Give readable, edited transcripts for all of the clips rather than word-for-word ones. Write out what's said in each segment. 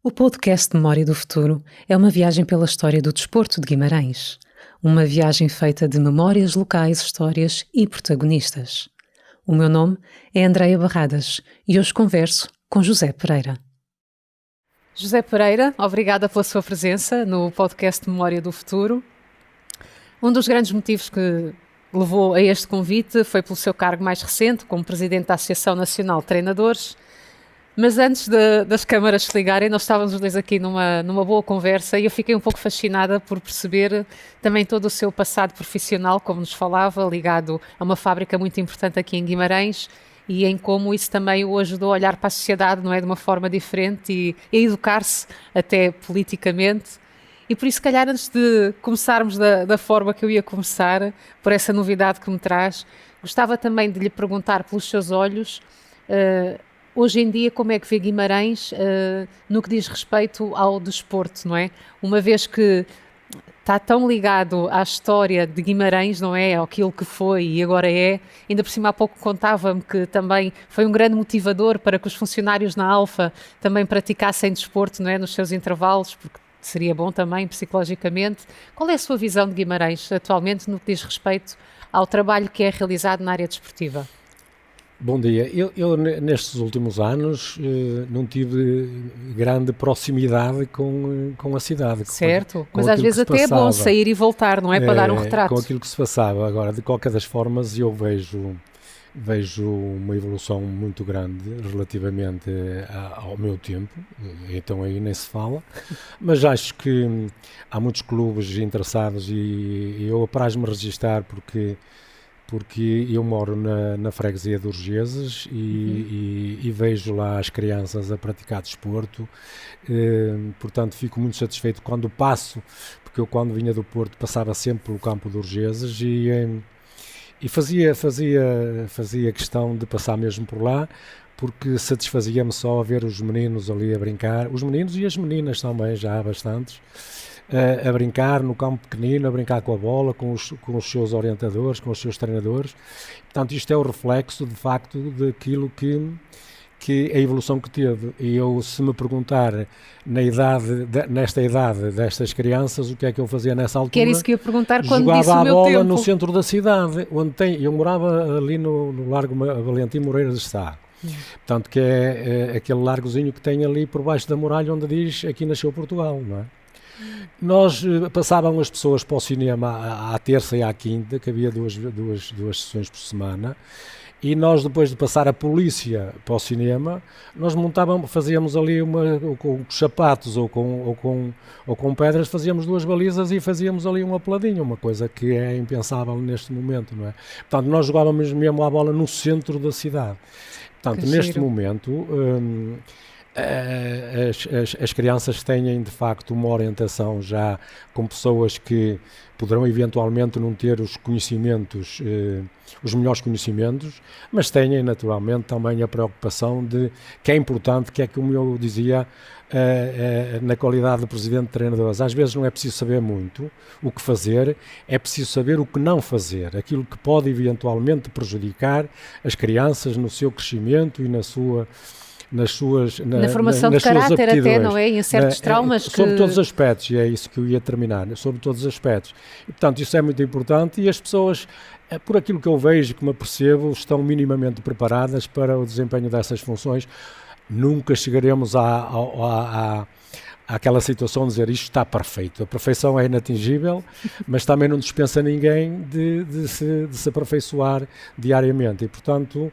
O podcast Memória do Futuro é uma viagem pela história do desporto de Guimarães. Uma viagem feita de memórias locais, histórias e protagonistas. O meu nome é Andreia Barradas e hoje converso com José Pereira. José Pereira, obrigada pela sua presença no podcast Memória do Futuro. Um dos grandes motivos que levou a este convite foi pelo seu cargo mais recente como Presidente da Associação Nacional de Treinadores. Mas antes das câmaras se ligarem, nós estávamos os dois aqui numa boa conversa e eu fiquei um pouco fascinada por perceber também todo o seu passado profissional, como nos falava, ligado a uma fábrica muito importante aqui em Guimarães e em como isso também o ajudou a olhar para a sociedade, não é, de uma forma diferente e a educar-se até politicamente. E por isso, se calhar, antes de começarmos da forma que eu ia começar, por essa novidade que me traz, gostava também de lhe perguntar pelos seus olhos... hoje em dia, como é que vê Guimarães no que diz respeito ao desporto, não é? Uma vez que está tão ligado à história de Guimarães, não é? Aquilo que foi e agora é. Ainda por cima, há pouco contava-me que também foi um grande motivador para que os funcionários na Alfa também praticassem desporto, não é? Nos seus intervalos, porque seria bom também psicologicamente. Qual é a sua visão de Guimarães atualmente no que diz respeito ao trabalho que é realizado na área desportiva? Bom dia. Eu nestes últimos anos não tive grande proximidade com a cidade. Certo, mas às vezes até é bom sair e voltar, não é? Para dar um retrato. Com aquilo que se passava. Agora, de qualquer das formas, eu vejo uma evolução muito grande relativamente ao meu tempo, então aí nem se fala, mas acho que há muitos clubes interessados e eu apraz-me registar porque eu moro na freguesia de Urgesas e vejo lá as crianças a praticar desporto, portanto fico muito satisfeito quando passo, porque eu quando vinha do Porto passava sempre pelo campo de Urgesas e fazia questão de passar mesmo por lá, porque satisfazia-me só ver os meninos ali a brincar, os meninos e as meninas também, já há bastantes, a brincar no campo pequenino, a brincar com a bola, com os seus orientadores, com os seus treinadores. Portanto, isto é o reflexo, de facto, daquilo que a evolução que teve. E eu, se me perguntar nesta idade destas crianças, o que é que eu fazia nessa altura? Que era isso que eu ia perguntar quando disse o meu tempo. Jogava a bola no centro da cidade, eu morava ali no Largo Valentim Moreira de Sá. Portanto, que é aquele largozinho que tem ali por baixo da muralha onde diz aqui nasceu Portugal, não é? Nós passavam as pessoas para o cinema à terça e à quinta, que havia duas sessões por semana, e nós, depois de passar a polícia para o cinema, nós fazíamos ali com sapatos ou com pedras, fazíamos duas balizas e fazíamos ali um apeladinho, uma coisa que é impensável neste momento, não é? Portanto, nós jogávamos mesmo a bola no centro da cidade. Portanto, neste momento... As crianças têm de facto uma orientação já com pessoas que poderão eventualmente não ter os conhecimentos, os melhores conhecimentos, mas têm naturalmente também a preocupação de que é importante, que é como eu dizia na qualidade de presidente de treinadores, às vezes não é preciso saber muito o que fazer, é preciso saber o que não fazer, aquilo que pode eventualmente prejudicar as crianças no seu crescimento e na formação de caráter até, não é? E em certos traumas sobre todos os aspectos, e é isso que eu ia terminar, sobre todos os aspectos. E, portanto, isso é muito importante e as pessoas, por aquilo que eu vejo, que me apercebo, estão minimamente preparadas para o desempenho dessas funções. Nunca chegaremos àquela situação de dizer isto está perfeito. A perfeição é inatingível, mas também não dispensa ninguém de se aperfeiçoar diariamente. E, portanto,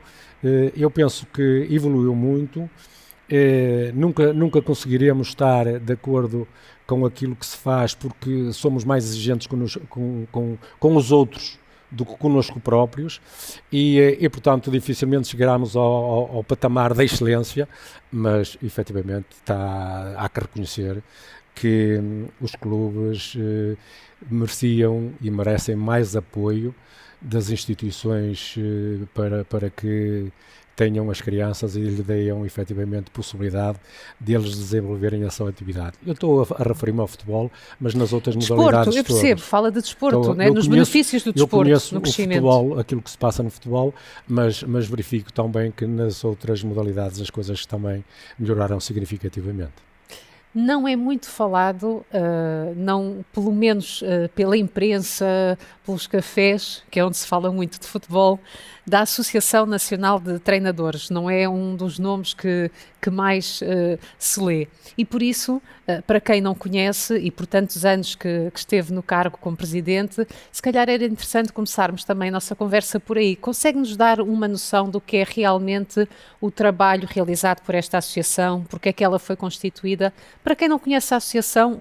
eu penso que evoluiu muito. Nunca conseguiremos estar de acordo com aquilo que se faz, porque somos mais exigentes com os outros do que connosco próprios e portanto dificilmente chegaremos ao patamar da excelência, mas efetivamente há que reconhecer que os clubes mereciam e merecem mais apoio das instituições para que tenham as crianças e lhe deem efetivamente possibilidade de eles desenvolverem a sua atividade. Eu estou a referir-me ao futebol, mas nas outras modalidades eu percebo, todas. Fala de desporto, então, né? Nos benefícios do desporto, eu conheço no crescimento. O futebol, aquilo que se passa no futebol, mas verifico também que nas outras modalidades as coisas também melhoraram significativamente. não é muito falado, não, pelo menos pela imprensa, pelos cafés, que é onde se fala muito de futebol, da Associação Nacional de Treinadores. Não é um dos nomes que mais se lê. E por isso, para quem não conhece e por tantos anos que esteve no cargo como presidente, se calhar era interessante começarmos também a nossa conversa por aí. Consegue-nos dar uma noção do que é realmente o trabalho realizado por esta associação, porque é que ela foi constituída? Para quem não conhece a associação,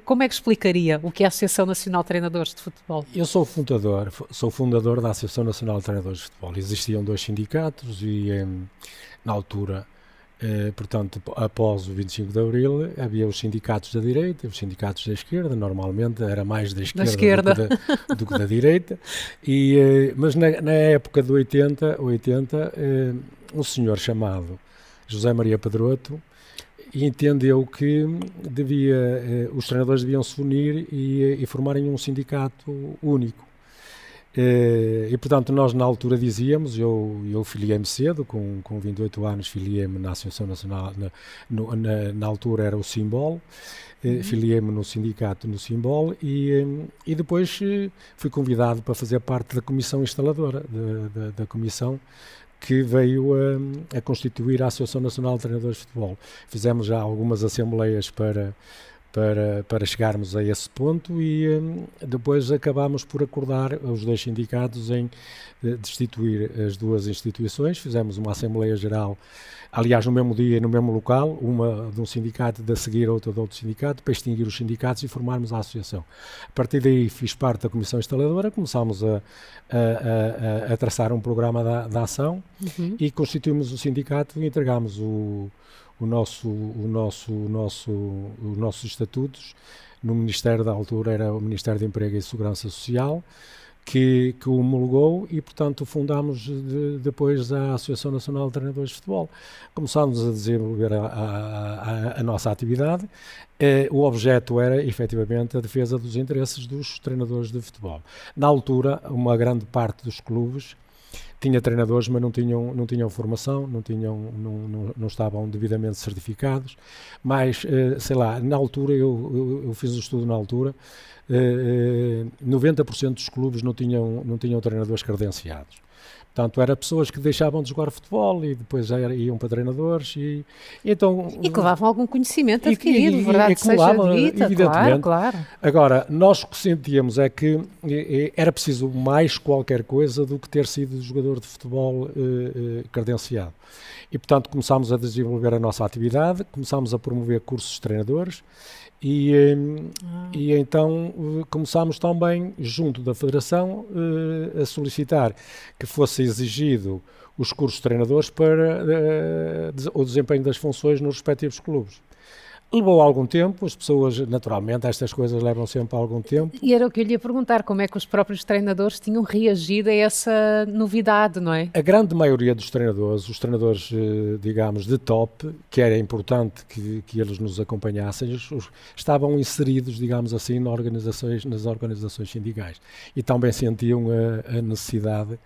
como é que explicaria o que é a Associação Nacional de Treinadores de Futebol? Eu sou fundador da Associação Nacional de Treinadores de Futebol. Existiam dois sindicatos e, na altura, portanto, após o 25 de Abril, havia os sindicatos da direita e os sindicatos da esquerda. Normalmente era mais da esquerda. Do que da direita. Mas na época de 80, um senhor chamado José Maria Pedroto entendeu que os treinadores deviam se unir e formarem um sindicato único. E portanto nós na altura dizíamos, eu filiei-me cedo, com 28 anos filiei-me na Associação Nacional, na altura era o Simbol, filiei-me no sindicato no Simbol e depois fui convidado para fazer parte da comissão instaladora, da comissão que veio a constituir a Associação Nacional de Treinadores de Futebol. Fizemos já algumas assembleias para chegarmos a esse ponto e depois acabámos por acordar os dois sindicatos em destituir as duas instituições. Fizemos uma Assembleia Geral, aliás no mesmo dia e no mesmo local, uma de um sindicato e a seguir outra de outro sindicato, para extinguir os sindicatos e formarmos a associação. A partir daí fiz parte da comissão instaladora, começámos a traçar um programa de ação e constituímos o sindicato e entregámos os nossos estatutos no Ministério, da altura era o Ministério de Emprego e Segurança Social, que o homologou e, portanto, fundámos depois a Associação Nacional de Treinadores de Futebol. Começámos a desenvolver a nossa atividade. O objeto era, efetivamente, a defesa dos interesses dos treinadores de futebol. Na altura, uma grande parte dos clubes tinha treinadores, mas não tinham formação, não estavam devidamente certificados, mas, sei lá, na altura, eu fiz o estudo na altura, 90% dos clubes não tinham treinadores credenciados. Portanto, eram pessoas que deixavam de jogar futebol e depois iam para treinadores e que levavam algum conhecimento adquirido, verdade, seja dita, evidentemente. Claro. Agora, nós o que sentíamos é que era preciso mais qualquer coisa do que ter sido jogador de futebol credenciado. E, portanto, começámos a desenvolver a nossa atividade, começámos a promover cursos de treinadores e então começámos também, junto da Federação, a solicitar que fosse exigido os cursos de treinadores para o desempenho das funções nos respectivos clubes. Levou algum tempo, as pessoas, naturalmente, estas coisas levam sempre algum tempo. E era o que eu lhe ia perguntar, como é que os próprios treinadores tinham reagido a essa novidade, não é? A grande maioria dos treinadores, os treinadores, digamos, de top, que era importante que eles nos acompanhassem, estavam inseridos, digamos assim, nas organizações sindicais. E também sentiam a necessidade,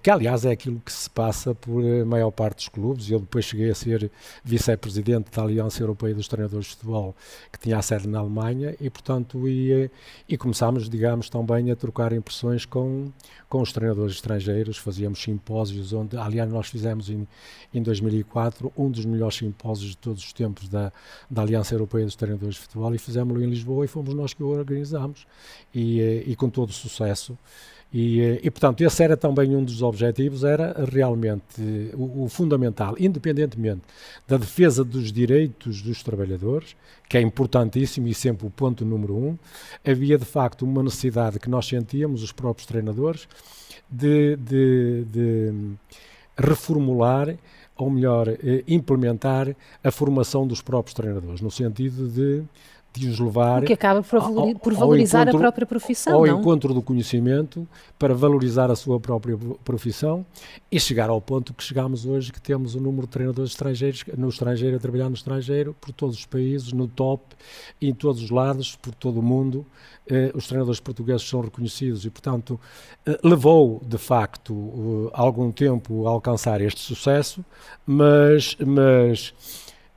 que aliás é aquilo que se passa por a maior parte dos clubes. Eu depois cheguei a ser vice-presidente da Aliança Europeia dos Treinadores de Futebol, que tinha a sede na Alemanha, e portanto e começámos, digamos, também a trocar impressões com os treinadores estrangeiros. Fazíamos simpósios onde, aliás, nós fizemos em 2004 um dos melhores simpósios de todos os tempos da Aliança Europeia dos Treinadores de Futebol, e fizemos-lo em Lisboa e fomos nós que o organizámos e com todo o sucesso. E, portanto, esse era também um dos objetivos, era realmente o fundamental, independentemente da defesa dos direitos dos trabalhadores, que é importantíssimo e sempre o ponto número 1, havia de facto uma necessidade que nós sentíamos, os próprios treinadores, de reformular, ou melhor, implementar a formação dos próprios treinadores, no sentido de os levar, o que acaba por valorizar a própria profissão, ao não? encontro do conhecimento, para valorizar a sua própria profissão e chegar ao ponto que chegamos hoje, que temos um número de treinadores estrangeiros no estrangeiro, a trabalhar no estrangeiro, por todos os países, no top, em todos os lados, por todo o mundo. Os treinadores portugueses são reconhecidos e, portanto, levou de facto algum tempo a alcançar este sucesso, mas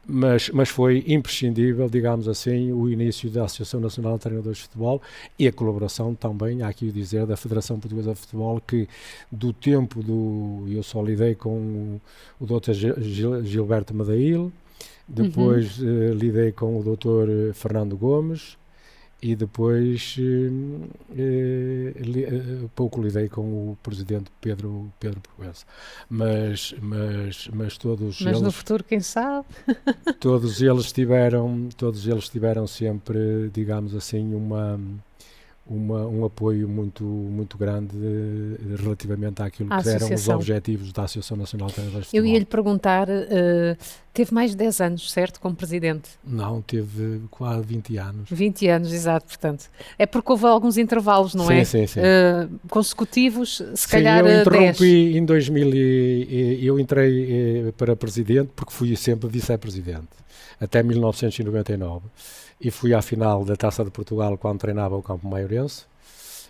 mas foi imprescindível, digamos assim, o início da Associação Nacional de Treinadores de Futebol e a colaboração também, há aqui o dizer, da Federação Portuguesa de Futebol, que do tempo eu só lidei com o Dr. Gilberto Madail, depois lidei com o Dr. Fernando Gomes, e depois pouco lidei com o presidente Pedro Proença, mas todos Mas eles, no futuro, quem sabe? todos eles tiveram sempre, digamos assim, um apoio muito grande relativamente àquilo que eram os objetivos da Associação Nacional de Treinadores de Futebol. Eu ia-lhe perguntar, teve mais de 10 anos, certo, como presidente? Não, teve quase 20 anos. 20 anos, exato, portanto. É porque houve alguns intervalos, não é? Sim. Consecutivos, se calhar 10. Eu interrompi em 2000 eu entrei para presidente porque fui sempre vice-presidente, até 1999. E fui à final da Taça de Portugal quando treinava o Campo Maiorense.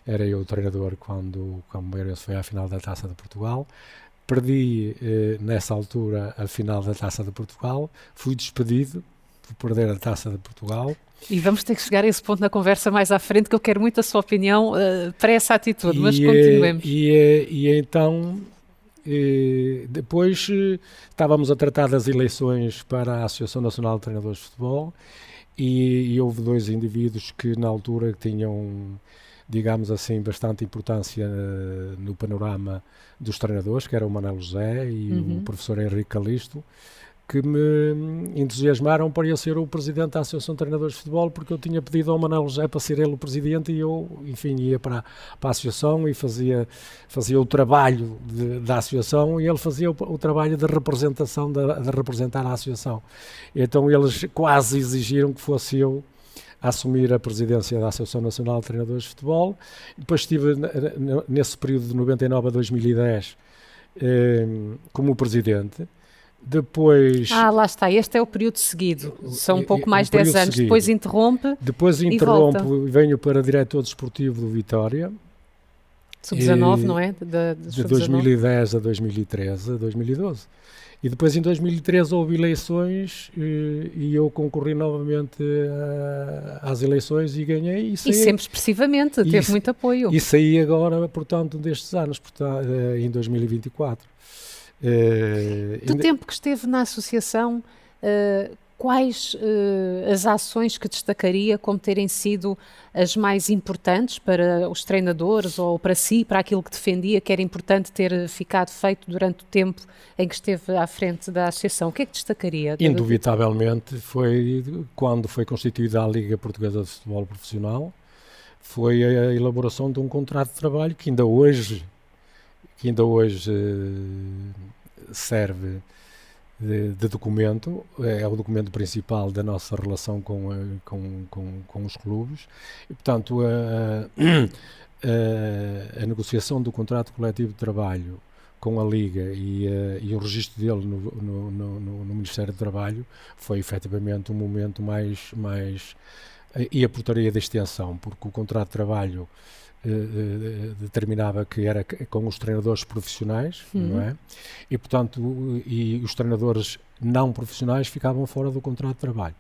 Era eu o treinador quando o Campo Maiorense foi à final da Taça de Portugal. Perdi, nessa altura, a final da Taça de Portugal. Fui despedido por perder a Taça de Portugal. E vamos ter que chegar a esse ponto na conversa mais à frente, que eu quero muito a sua opinião para essa atitude, mas continuemos. E então, depois, estávamos a tratar das eleições para a Associação Nacional de Treinadores de Futebol. E houve dois indivíduos que na altura tinham, digamos assim, bastante importância no panorama dos treinadores, que era o Manuel José e o professor Henrique Calisto, que me entusiasmaram para eu ser o presidente da Associação de Treinadores de Futebol, porque eu tinha pedido ao Manuel José para ser ele o presidente e eu, enfim, ia para a associação e fazia o trabalho da associação e ele fazia o trabalho de representação, de representar a associação. Então eles quase exigiram que fosse eu a assumir a presidência da Associação Nacional de Treinadores de Futebol. Depois estive nesse período de 99 a 2010 como presidente. Depois... lá está, este é o período seguido, são um pouco mais de 10 anos, seguido. Depois interrompe e venho para diretor desportivo do Vitória. Sub-19, não é? De 2010 a 2013, a 2012. E depois em 2013 houve eleições e eu concorri novamente às eleições e ganhei. E sempre expressivamente, teve muito apoio. E saí agora, portanto, destes anos, portanto, em 2024. Do tempo que esteve na associação, quais as ações que destacaria como terem sido as mais importantes para os treinadores ou para si, para aquilo que defendia que era importante ter ficado feito durante o tempo em que esteve à frente da associação? O que é que destacaria? Indubitavelmente foi quando foi constituída a Liga Portuguesa de Futebol Profissional, foi a elaboração de um contrato de trabalho que ainda hoje serve de documento, é o documento principal da nossa relação com os clubes e, portanto, a negociação do contrato coletivo de trabalho com a Liga e o registro dele no Ministério do Trabalho foi efetivamente um momento mais e a portaria da extensão, porque o contrato de trabalho determinava que era com os treinadores profissionais, não é? E, portanto, os treinadores não profissionais ficavam fora do contrato de trabalho.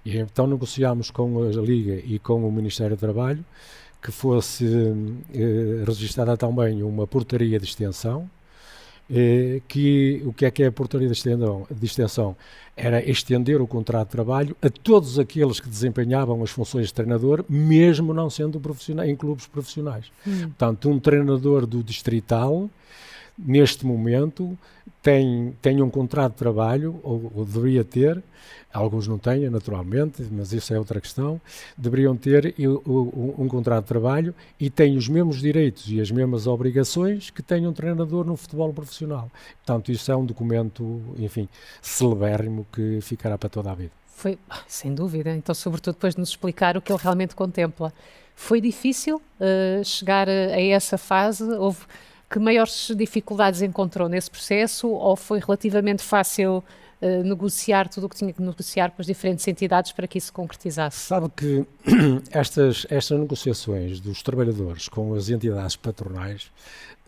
E então negociámos com a Liga e com o Ministério do Trabalho que fosse registada também uma portaria de extensão, que o que é a portaria de extensão? Era estender o contrato de trabalho a todos aqueles que desempenhavam as funções de treinador, mesmo não sendo profissionais, em clubes profissionais. Portanto, um treinador do distrital, neste momento, tem um contrato de trabalho, ou deveria ter, alguns não têm, naturalmente, mas isso é outra questão, deveriam ter um contrato de trabalho e têm os mesmos direitos e as mesmas obrigações que tem um treinador no futebol profissional. Portanto, isso é um documento, enfim, celebérrimo que ficará para toda a vida. Foi, sem dúvida, então sobretudo depois de nos explicar o que ele realmente contempla. Foi difícil chegar a essa fase? Que maiores dificuldades encontrou nesse processo ou foi relativamente fácil negociar tudo o que tinha que negociar com as diferentes entidades para que isso se concretizasse? Sabe que estas negociações dos trabalhadores com as entidades patronais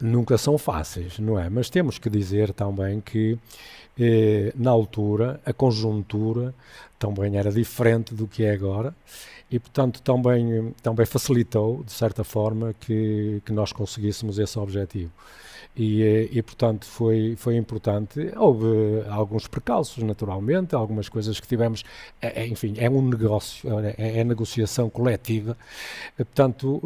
nunca são fáceis, não é? Mas temos que dizer também que na altura a conjuntura também era diferente do que é agora e, portanto, também facilitou, de certa forma, que nós conseguíssemos esse objetivo. Portanto, foi importante. Houve alguns precalços, naturalmente, algumas coisas que tivemos. Enfim, é um negócio, é negociação coletiva. Portanto,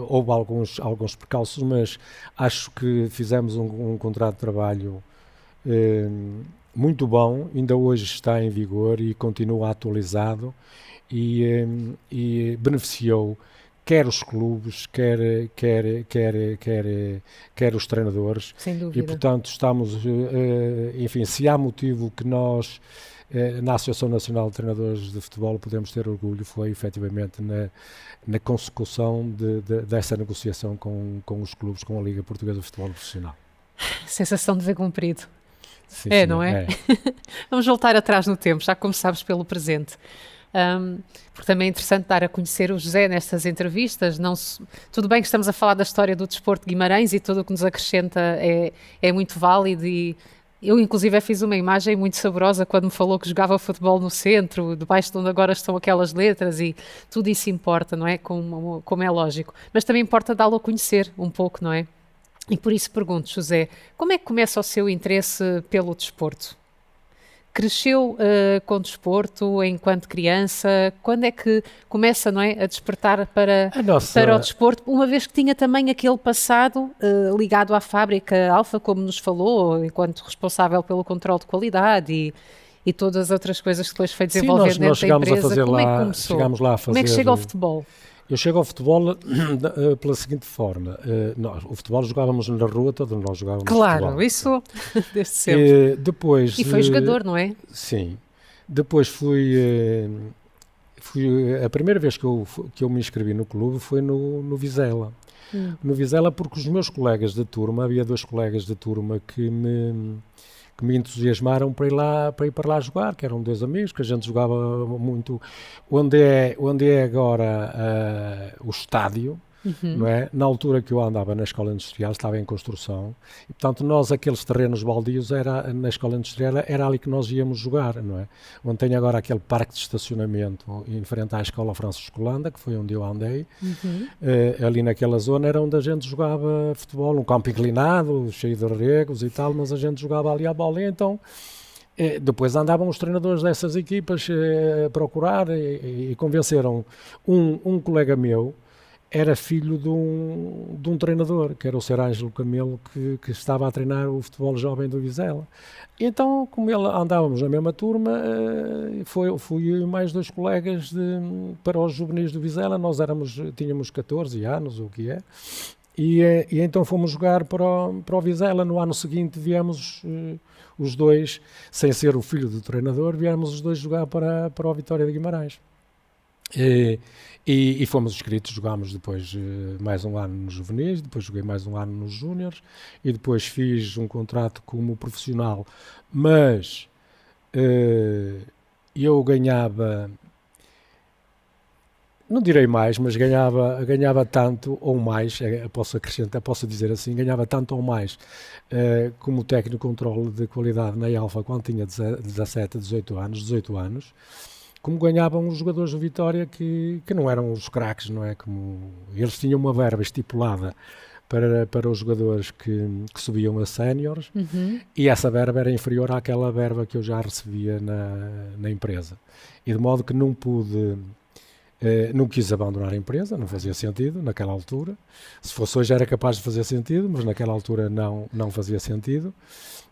houve alguns precalços, mas acho que fizemos um contrato de trabalho muito bom. Ainda hoje está em vigor e continua atualizado e beneficiou quer os clubes, quer os treinadores. Sem E, dúvida. portanto, enfim, se há motivo que nós, na Associação Nacional de Treinadores de Futebol, podemos ter orgulho, foi efetivamente na consecução dessa negociação com os clubes, com a Liga Portuguesa de Futebol Profissional. Sensação de dever cumprido. Sim, não é? Vamos voltar atrás no tempo, já começámos pelo presente. Porque também é interessante dar a conhecer o José nestas entrevistas. Tudo bem que estamos a falar da história do desporto de Guimarães e tudo o que nos acrescenta é muito válido, e eu inclusive fiz uma imagem muito saborosa quando me falou que jogava futebol no centro, debaixo de onde agora estão aquelas letras, e tudo isso importa, não é? Como é lógico, mas também importa dá-lo a conhecer um pouco, não é? E por isso pergunto, José, como é que começa o seu interesse pelo desporto? Cresceu com desporto enquanto criança? Quando é que começa, não é, a despertar para o desporto? Uma vez que tinha também aquele passado ligado à fábrica Alfa, como nos falou, enquanto responsável pelo controle de qualidade e todas as outras coisas que depois foi desenvolvendo dentro da empresa. Como é que começou? Como é que chega ao futebol? Eu chego ao futebol pela seguinte forma. O futebol jogávamos na rua, todos nós jogávamos claro, futebol. Isso desde sempre. Depois, e foi jogador, não é? Sim. Depois fui a primeira vez que eu me inscrevi no clube foi no Vizela. No Vizela, porque os meus colegas de turma, havia 2 colegas de turma que me entusiasmaram para ir para lá jogar, que eram 2 amigos, que a gente jogava muito, onde é agora o estádio, não é? Na altura que eu andava na Escola Industrial, estava em construção, e portanto nós, aqueles terrenos baldios, na Escola Industrial, era ali que nós íamos jogar, não é? Onde tem agora aquele parque de estacionamento em frente à Escola Francisco Landa, que foi onde eu andei, ali naquela zona era onde a gente jogava futebol, um campo inclinado, cheio de regos e tal, mas a gente jogava ali a bola, e então depois andavam os treinadores dessas equipas a procurar e convenceram um colega meu, era filho de um treinador, que era o Sr. Ângelo Camelo, que estava a treinar o futebol jovem do Vizela. Então, como andávamos na mesma turma, fui eu e mais 2 colegas para os juvenis do Vizela. Nós tínhamos 14 anos, ou o que é, e então fomos jogar para o Vizela. No ano seguinte viemos os 2, sem ser o filho do treinador, viemos os 2 jogar para o Vitória de Guimarães. E fomos inscritos, jogámos depois mais um ano nos juvenis, depois joguei mais um ano nos júniores e depois fiz um contrato como profissional, mas eu ganhava, não direi mais, mas ganhava tanto ou mais, posso acrescentar, posso dizer assim, ganhava tanto ou mais como técnico de controle de qualidade na Alfa quando tinha 17, 18 anos, como ganhavam os jogadores do Vitória que não eram os craques, não é? Como eles tinham uma verba estipulada para os jogadores que subiam a séniores, e essa verba era inferior àquela verba que eu já recebia na empresa. E de modo que não quis abandonar a empresa, não fazia sentido naquela altura. Se fosse hoje era capaz de fazer sentido, mas naquela altura não fazia sentido.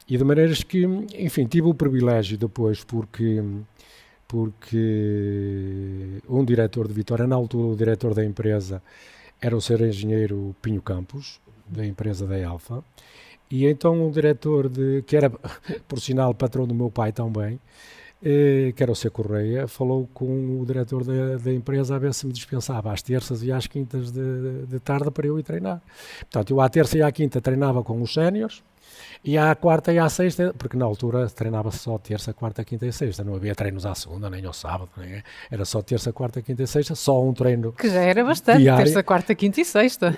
E de maneiras que, enfim, tive o privilégio depois, porque um diretor de Vitória, na altura o diretor da empresa era o Sr. Engenheiro Pinho Campos, da empresa da Alfa, e então o diretor, que era, por sinal, patrão do meu pai também, que era o Sr. Correia, falou com o diretor da empresa a ver se me dispensava às terças e às quintas de tarde para eu ir treinar. Portanto, eu à terça e à quinta treinava com os séniores, E à quarta e à sexta, porque na altura treinava-se só terça, quarta, quinta e sexta, não havia treinos à segunda, nem ao sábado, era só terça, quarta, quinta e sexta, só um treino Que já era bastante, diário. terça, quarta, quinta e sexta.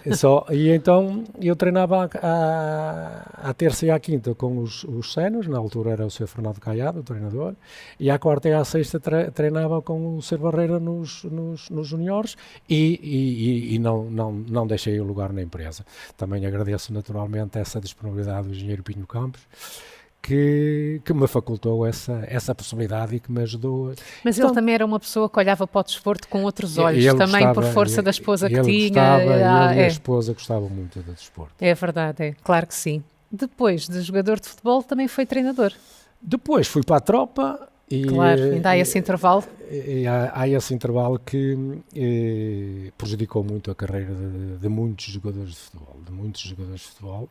E então eu treinava à terça e à quinta com os séniores, na altura era o Sr. Fernando Caiado, o treinador, e à quarta e à sexta treinava com o Sr. Barreira nos juniores e não deixei o lugar na empresa. Também agradeço naturalmente essa disponibilidade do engenheiro Pinho Campos, que me facultou essa possibilidade e que me ajudou. Mas então, ele também era uma pessoa que olhava para o desporto com outros olhos, também gostava, por força da esposa que ele tinha. Gostava, ele e a esposa gostavam muito do desporto. É verdade, é, claro que sim. Depois de jogador de futebol também foi treinador. Depois fui para a tropa. Claro, ainda há esse intervalo. Há esse intervalo que prejudicou muito a carreira de muitos jogadores de futebol.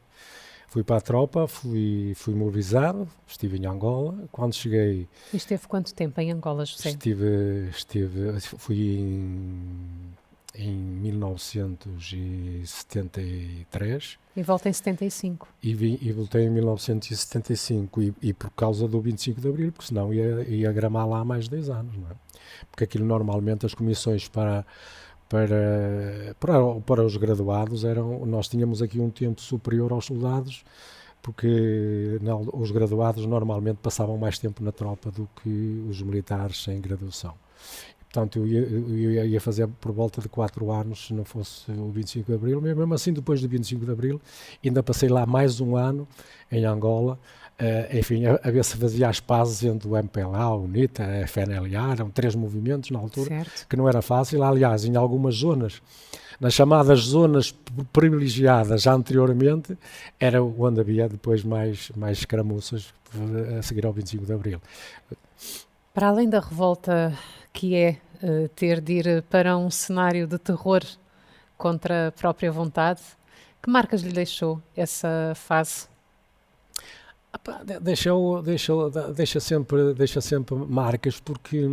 Fui para a tropa, fui mobilizado, estive em Angola. Quando cheguei... E esteve quanto tempo em Angola, José? Fui em 1973. E volta em 75. E voltei em 1975 e por causa do 25 de Abril, porque senão ia gramar lá mais 10 anos, não é? Porque aquilo normalmente as comissões para os graduados nós tínhamos aqui um tempo superior aos soldados, porque os graduados normalmente passavam mais tempo na tropa do que os militares sem graduação. Portanto, eu ia fazer por volta de 4 anos se não fosse o 25 de Abril, mas mesmo assim depois do 25 de Abril ainda passei lá mais um ano em Angola, enfim, a ver se fazia as pazes entre o MPLA, o UNITA, a FNLA, eram 3 movimentos na altura, certo. Que não era fácil. Aliás, em algumas zonas, nas chamadas zonas privilegiadas anteriormente, era onde havia depois mais escaramuças a seguir ao 25 de Abril. Para além da revolta que é ter de ir para um cenário de terror contra a própria vontade, que marcas lhe deixou essa fase? Deixa sempre marcas, porque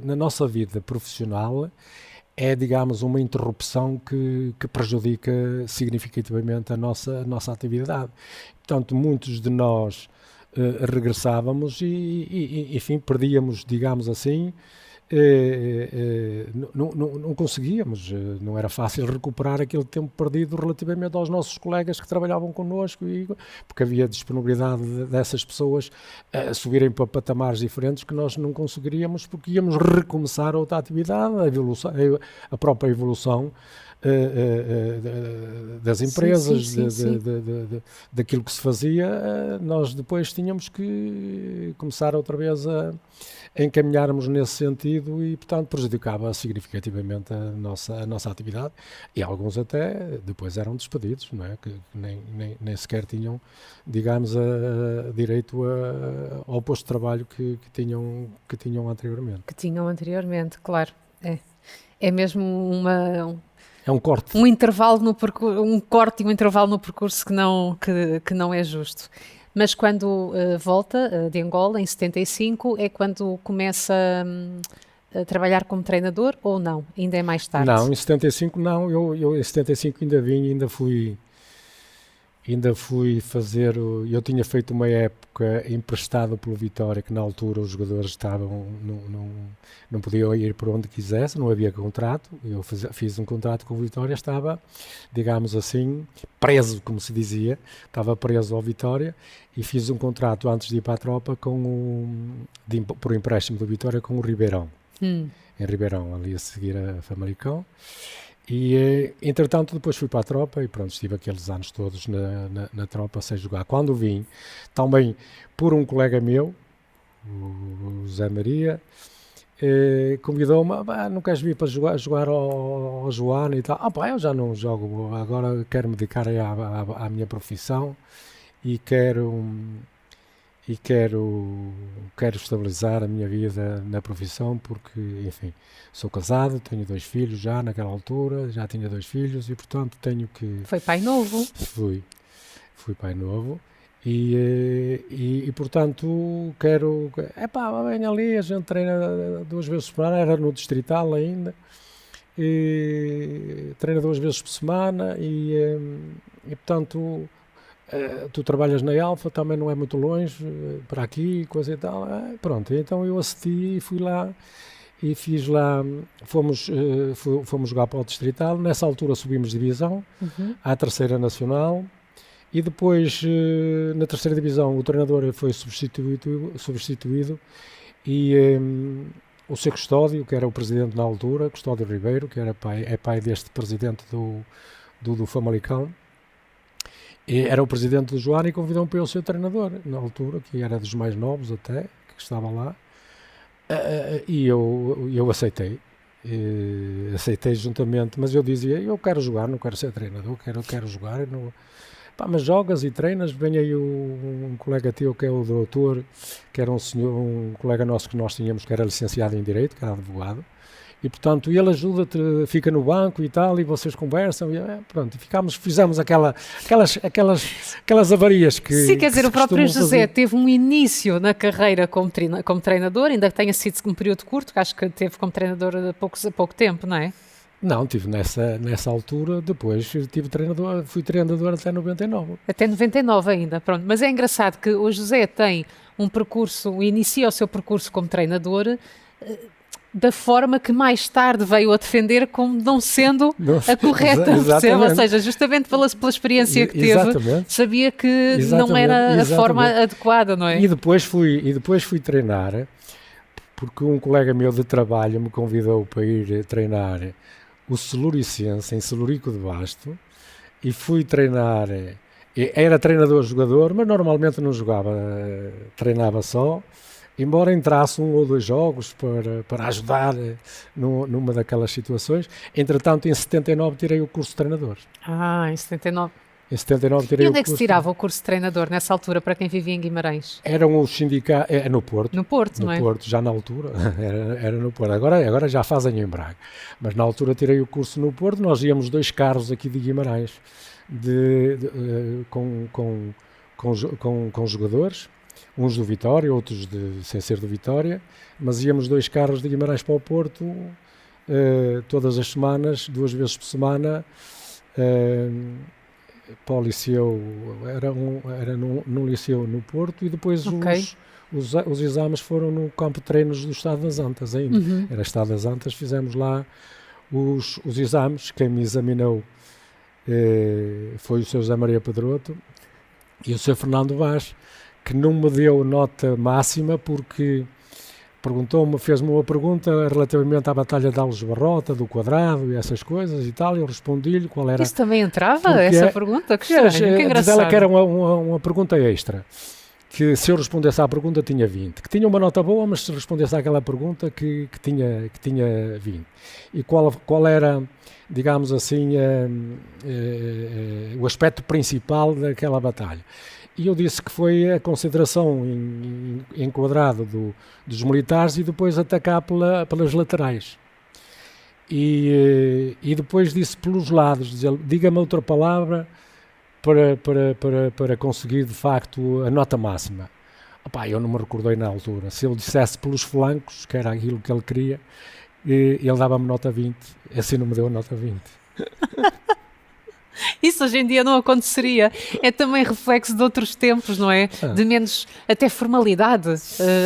na nossa vida profissional é, digamos, uma interrupção que prejudica significativamente a nossa atividade. Portanto, muitos de nós regressávamos e, enfim, perdíamos, digamos assim, não conseguíamos, não era fácil recuperar aquele tempo perdido relativamente aos nossos colegas que trabalhavam connosco, porque havia disponibilidade dessas pessoas a subirem para patamares diferentes que nós não conseguiríamos, porque íamos recomeçar outra atividade, a própria evolução das empresas, sim. daquilo que se fazia. Nós depois tínhamos que começar outra vez a encaminharmos nesse sentido e, portanto, prejudicava significativamente a nossa atividade, e alguns até depois eram despedidos, não é? que nem sequer tinham, digamos, direito ao posto de trabalho que tinham anteriormente. Que tinham anteriormente, claro. É mesmo é um corte. Um intervalo no percurso, um corte e um intervalo no percurso que não é justo. Mas quando volta de Angola, em 75, é quando começa a trabalhar como treinador, ou não? Ainda é mais tarde? Não, em 75 não. Eu em 75 ainda fui fazer... Eu tinha feito uma época emprestado pelo Vitória, que na altura os jogadores estavam... Não podiam ir por onde quisessem, não havia contrato. Eu fiz um contrato com o Vitória, estava, digamos assim, preso, como se dizia. Estava preso ao Vitória e fiz um contrato antes de ir para a tropa por empréstimo do Vitória com o Ribeirão. Em Ribeirão, ali a seguir a Famalicão. E, entretanto, depois fui para a tropa e pronto, estive aqueles anos todos na tropa sem jogar. Quando vim, também por um colega meu, o Zé Maria, convidou-me, não queres vir para jogar ao Joana e tal? Eu já não jogo, agora quero me dedicar à minha profissão e quero estabilizar a minha vida na profissão, porque, enfim, sou casado, tenho 2 filhos já naquela altura, já tinha 2 filhos e, portanto, tenho que... Foi pai novo? Fui pai novo e portanto, quero... Vem ali, a gente treina 2 vezes por semana, era no Distrital ainda, e treina 2 vezes por semana e portanto... tu trabalhas na Alfa, também não é muito longe, para aqui, coisa e tal. Pronto, então eu acedi e fui lá e fiz lá, fomos jogar para o Distrital. Nessa altura subimos divisão, à terceira nacional, e depois na terceira divisão o treinador foi substituído e o seu Custódio, que era o presidente na altura, Custódio Ribeiro, que era pai deste presidente do Famalicão, era o presidente do Joana, e convidou-me para eu ser treinador na altura, que era dos mais novos até, que estava lá. E eu aceitei. Aceitei juntamente, mas eu dizia, eu quero jogar, não quero ser treinador, quero jogar. Não... Pá, mas jogas e treinas. Vem aí um colega teu, que é o doutor, que era um colega nosso que nós tínhamos, que era licenciado em Direito, que era advogado, e portanto ele ajuda-te, fica no banco e tal, e vocês conversam, e pronto, fizemos aquelas avarias que... Sim, quer dizer, o próprio José fazer. Teve um início na carreira como treinador, ainda que tenha sido um período curto, que acho que teve como treinador há pouco tempo, não é? Não, tive nessa altura, depois fui treinador até 99. Até 99 ainda, pronto. Mas é engraçado que o José tem um percurso, inicia o seu percurso como treinador da forma que mais tarde veio a defender como não sendo a correta, percebe? Ou seja, justamente pela experiência que teve, sabia que não era a forma adequada, não é? E depois fui treinar, porque um colega meu de trabalho me convidou para ir treinar o Celuricense, em Celurico de Basto, e fui treinar, era treinador-jogador, mas normalmente não jogava, treinava só, embora entrasse um ou dois jogos para ajudar numa daquelas situações. Entretanto, em 79 tirei o curso de treinador. Em 79. Em 79 tirei o curso. E onde é que se tirava o curso de treinador nessa altura, para quem vivia em Guimarães? Eram os sindicatos, no Porto. No Porto, não é? No Porto, já na altura, era no Porto. Agora já fazem em Braga. Mas na altura tirei o curso no Porto. Nós íamos 2 carros aqui de Guimarães com jogadores, uns do Vitória, outros sem ser do Vitória, mas íamos 2 carros de Guimarães para o Porto todas as semanas, 2 vezes por semana, para o liceu, era num liceu no Porto, e depois os exames foram no campo de treinos do Estado das Antas ainda. Era Estado das Antas, fizemos lá os exames. Quem me examinou foi o Sr. José Maria Pedroto e o Sr. Fernando Vaz, que não me deu nota máxima porque fez-me uma pergunta relativamente à Batalha de Alves Barrota, do Quadrado e essas coisas e tal, e eu respondi-lhe qual era... Isso também entrava, essa pergunta? Que estranho, que engraçado. Dela que era uma pergunta extra, que se eu respondesse à pergunta tinha 20, que tinha uma nota boa, mas se respondesse àquela pergunta que tinha 20. E qual era, digamos assim, o aspecto principal daquela batalha? E eu disse que foi a concentração em quadrado dos militares e depois atacar pelas laterais. E depois disse pelos lados, diga-me outra palavra para conseguir de facto a nota máxima. Eu não me recordei na altura. Se ele dissesse pelos flancos, que era aquilo que ele queria, ele dava-me nota 20. Assim não me deu a nota 20. Isso hoje em dia não aconteceria. É também reflexo de outros tempos, não é? De menos até formalidade,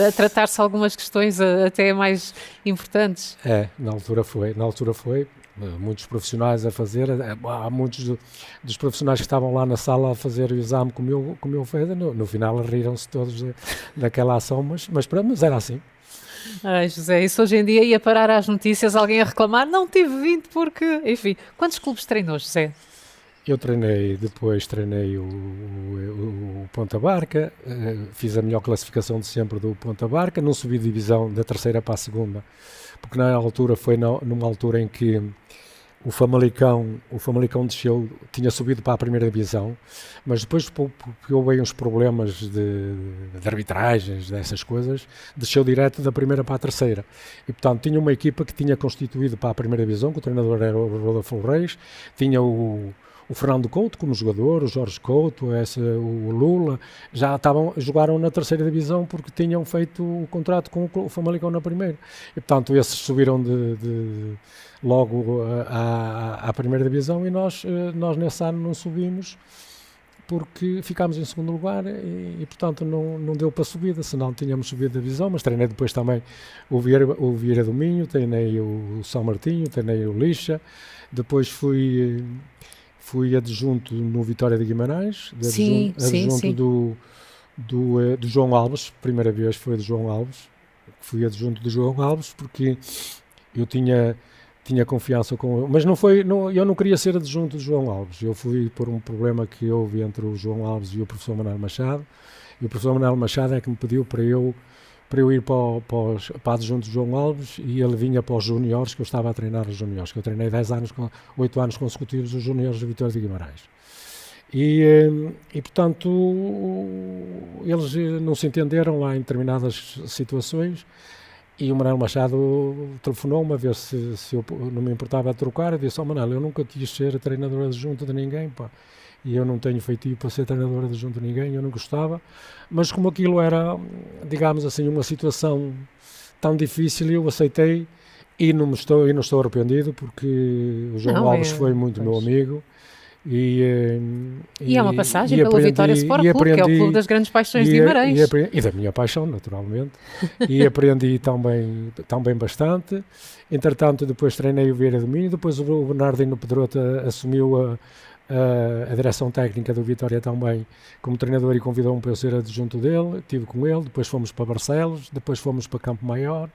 a tratar-se algumas questões até mais importantes. Na altura foi. Muitos profissionais a fazer, há muitos dos profissionais que estavam lá na sala a fazer o exame como eu fiz, no final riram-se todos daquela ação, mas era assim. José, isso hoje em dia ia parar às notícias, alguém a reclamar, não tive 20 porque... Enfim, quantos clubes treinou, José? Eu depois treinei o Ponta Barca, fiz a melhor classificação de sempre do Ponta Barca, não subi divisão da terceira para a segunda, porque na altura foi numa altura em que o Famalicão desceu, tinha subido para a primeira divisão, mas depois porque houve uns problemas de arbitragens, dessas coisas, desceu direto da primeira para a terceira. E portanto tinha uma equipa que tinha constituído para a primeira divisão, que o treinador era o Rodolfo Reis, tinha o Fernando Couto como jogador, o Jorge Couto, o Lula, jogaram na terceira divisão porque tinham feito o contrato com o Famalicão na primeira. E portanto esses subiram logo à primeira divisão e nós nesse ano não subimos porque ficámos em segundo lugar e portanto não deu para subida, senão tínhamos subido da divisão, mas treinei depois também o Vieira do Minho, treinei o São Martinho, treinei o Lixa, depois fui adjunto no Vitória de Guimarães, adjunto do João Alves, primeira vez foi do João Alves, fui adjunto do João Alves porque eu tinha confiança com ele, mas eu não queria ser adjunto do João Alves, eu fui por um problema que houve entre o João Alves e o professor Manuel Machado, e o professor Manuel Machado é que me pediu para eu ir para adjunto do João Alves, e ele vinha para os juniores, que eu estava a treinar os juniores, que eu treinei 8 anos consecutivos os juniores da Vitória de Guimarães. E portanto, eles não se entenderam lá em determinadas situações, e o Manuel Machado telefonou-me a ver se eu não me importava de trocar. Eu disse: Manuel, eu nunca quis ser treinador adjunto de ninguém, pá, e eu não tenho feitio para ser treinador adjunto de ninguém, eu não gostava, mas como aquilo era, digamos assim, uma situação tão difícil, eu aceitei, e não estou arrependido, porque o João Alves foi muito meu amigo. E é uma passagem pelo Vitória Sport Clube, que é o clube das grandes paixões de Guimarães. E da minha paixão, naturalmente. E aprendi também bastante. Entretanto, depois treinei o Vieira do Minho, depois o Bernardino Pedrota assumiu a direção técnica do Vitória também como treinador, e convidou-me para eu ser adjunto dele. Estive com ele, depois fomos para Barcelos, depois fomos para Campo Maior.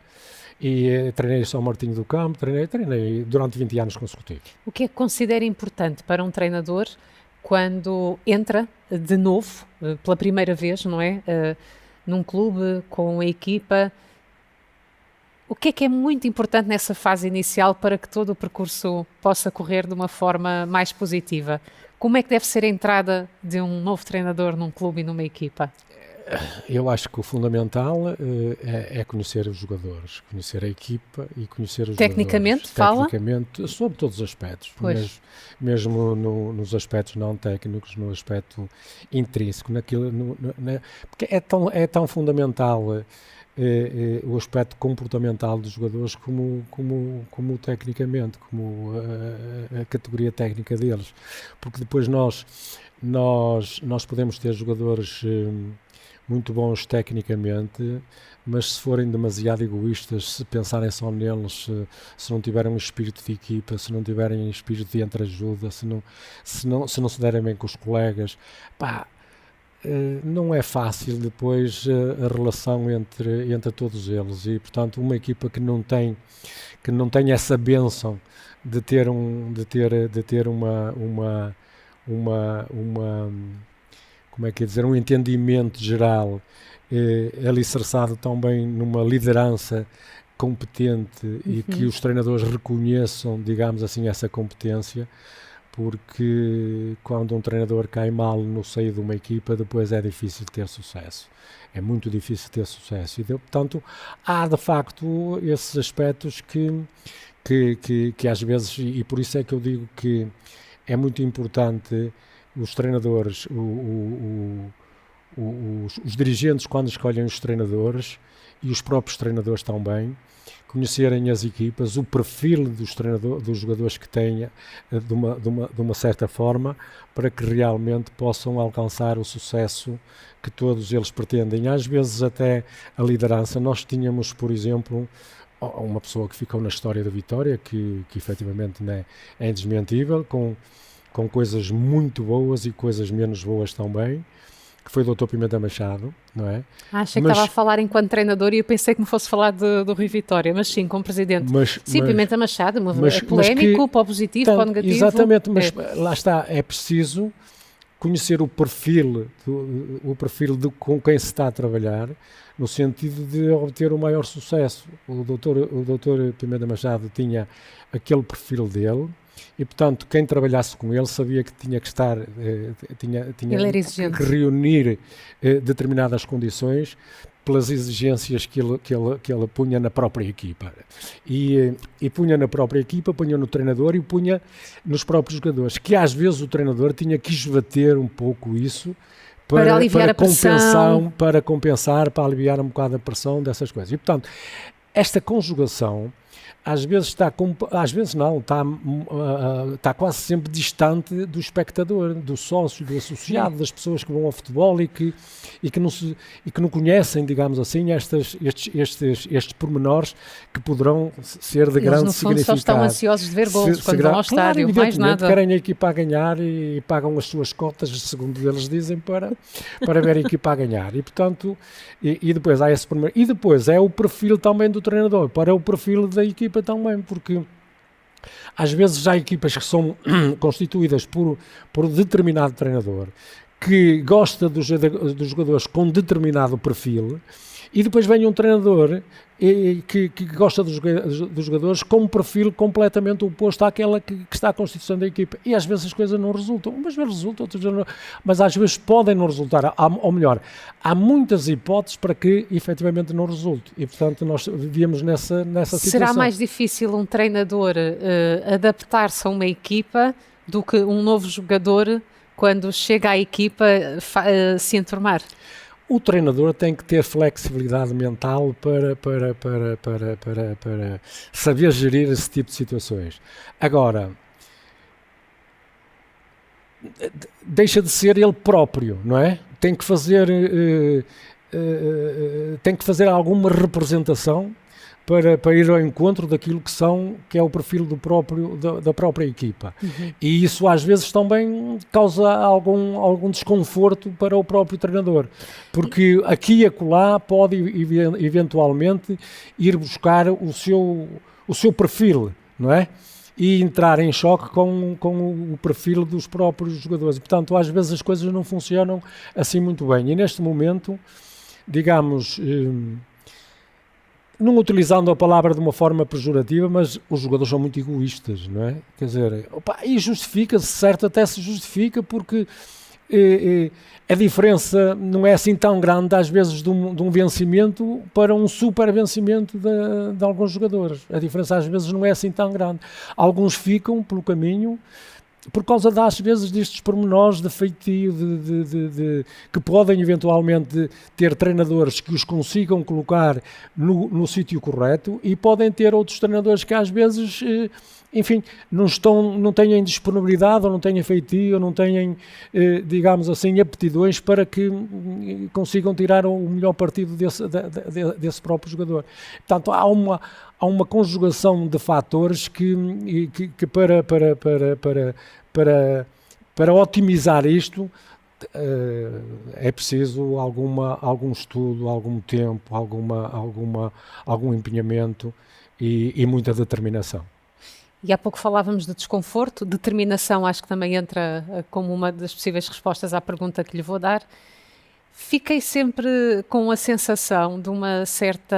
E treinei o São Martinho do Campo, treinei durante 20 anos consecutivos. O que é que considera importante para um treinador quando entra de novo, pela primeira vez, não é? Num clube, com a equipa? O que é muito importante nessa fase inicial para que todo o percurso possa correr de uma forma mais positiva? Como é que deve ser a entrada de um novo treinador num clube e numa equipa? Eu acho que o fundamental é conhecer os jogadores, conhecer a equipa e conhecer os Tecnicamente, jogadores. Tecnicamente, sobre todos os aspectos, mesmo nos aspectos não técnicos, no aspecto intrínseco, porque é tão fundamental o aspecto comportamental dos jogadores como tecnicamente, como a categoria técnica deles, porque depois nós podemos ter jogadores muito bons tecnicamente, mas se forem demasiado egoístas, se pensarem só neles, se não tiverem um espírito de equipa, se não tiverem um espírito de entreajuda, se não se derem bem com os colegas, não é fácil depois a relação entre todos eles, e portanto uma equipa que não tem essa bênção de ter uma como é que é dizer, um entendimento geral, alicerçado também numa liderança competente, e que os treinadores reconheçam, digamos assim, essa competência, porque quando um treinador cai mal no seio de uma equipa, depois é difícil ter sucesso. É muito difícil ter sucesso. E, portanto, há de facto esses aspectos que às vezes, e por isso é que eu digo que é muito importante os treinadores, os dirigentes, quando escolhem os treinadores, e os próprios treinadores também, conhecerem as equipas, o perfil dos jogadores que têm, de uma certa forma, para que realmente possam alcançar o sucesso que todos eles pretendem. Às vezes até a liderança. Nós tínhamos, por exemplo, uma pessoa que ficou na história da Vitória, que efetivamente é indesmentível, com coisas muito boas e coisas menos boas também, que foi o Dr. Pimenta Machado, não é? Achei que estava a falar enquanto treinador e eu pensei que me fosse falar do Rui Vitória, mas sim, como presidente. Pimenta Machado, é polémico, para o positivo, para o negativo. Exatamente, mas lá está, é preciso conhecer o perfil com quem se está a trabalhar, no sentido de obter o maior sucesso. O Dr. Pimenta Machado tinha aquele perfil dele, e portanto quem trabalhasse com ele sabia que tinha que estar, tinha que reunir determinadas condições pelas exigências que ele punha na própria equipa, e punha na própria equipa, punha no treinador e punha nos próprios jogadores, que às vezes o treinador tinha que esbater um pouco isso para aliviar a pressão, para aliviar um bocado a pressão dessas coisas. E portanto esta conjugação às vezes às vezes não, está quase sempre distante do espectador, do sócio, do associado, das pessoas que vão ao futebol e que não conhecem, digamos assim, estes pormenores que poderão ser de grande significado. Eles, no fundo, só estão ansiosos de ver golos quando vão ao estádio, mais nada. Querem a equipa a ganhar e pagam as suas cotas, segundo eles dizem, para ver a equipa a ganhar. E, portanto, e depois há esse pormenor. E depois é o perfil também do treinador, para o perfil da equipa também, porque às vezes há equipas que são constituídas por determinado treinador que gosta dos jogadores com determinado perfil, e depois vem um treinador que gosta dos jogadores com um perfil completamente oposto àquela que está a constituição da equipa. E às vezes as coisas não resultam. Umas vezes resultam, outras vezes não. Mas às vezes podem não resultar. Ou melhor, há muitas hipóteses para que efetivamente não resulte. E, portanto, nós vivíamos nessa situação. Será mais difícil um treinador adaptar-se a uma equipa do que um novo jogador, quando chega à equipa, se enturmar? O treinador tem que ter flexibilidade mental para saber gerir esse tipo de situações. Agora, deixa de ser ele próprio, não é? Tem que fazer alguma representação para ir ao encontro daquilo que é o perfil da própria equipa. Uhum. E isso às vezes também causa algum desconforto para o próprio treinador, porque aqui e acolá pode eventualmente ir buscar o seu perfil, não é? E entrar em choque com o perfil dos próprios jogadores. E, portanto, às vezes as coisas não funcionam assim muito bem. E neste momento, digamos... não utilizando a palavra de uma forma pejorativa, mas os jogadores são muito egoístas, não é? Quer dizer, e justifica-se, certo, até se justifica, porque a diferença não é assim tão grande, às vezes, de um vencimento para um super vencimento de alguns jogadores. A diferença, às vezes, não é assim tão grande. Alguns ficam pelo caminho por causa, às vezes, destes pormenores de feitio, que podem eventualmente ter treinadores que os consigam colocar no sítio correto, e podem ter outros treinadores que às vezes, enfim, não têm disponibilidade, ou não têm feitio, ou não têm, digamos assim, aptidões para que consigam tirar o melhor partido desse próprio jogador. Portanto, há uma conjugação de fatores que para otimizar isto é preciso algum estudo, algum tempo, algum empenhamento e muita determinação. E há pouco falávamos de desconforto, determinação acho que também entra como uma das possíveis respostas à pergunta que lhe vou dar. Fiquei sempre com a sensação de uma certa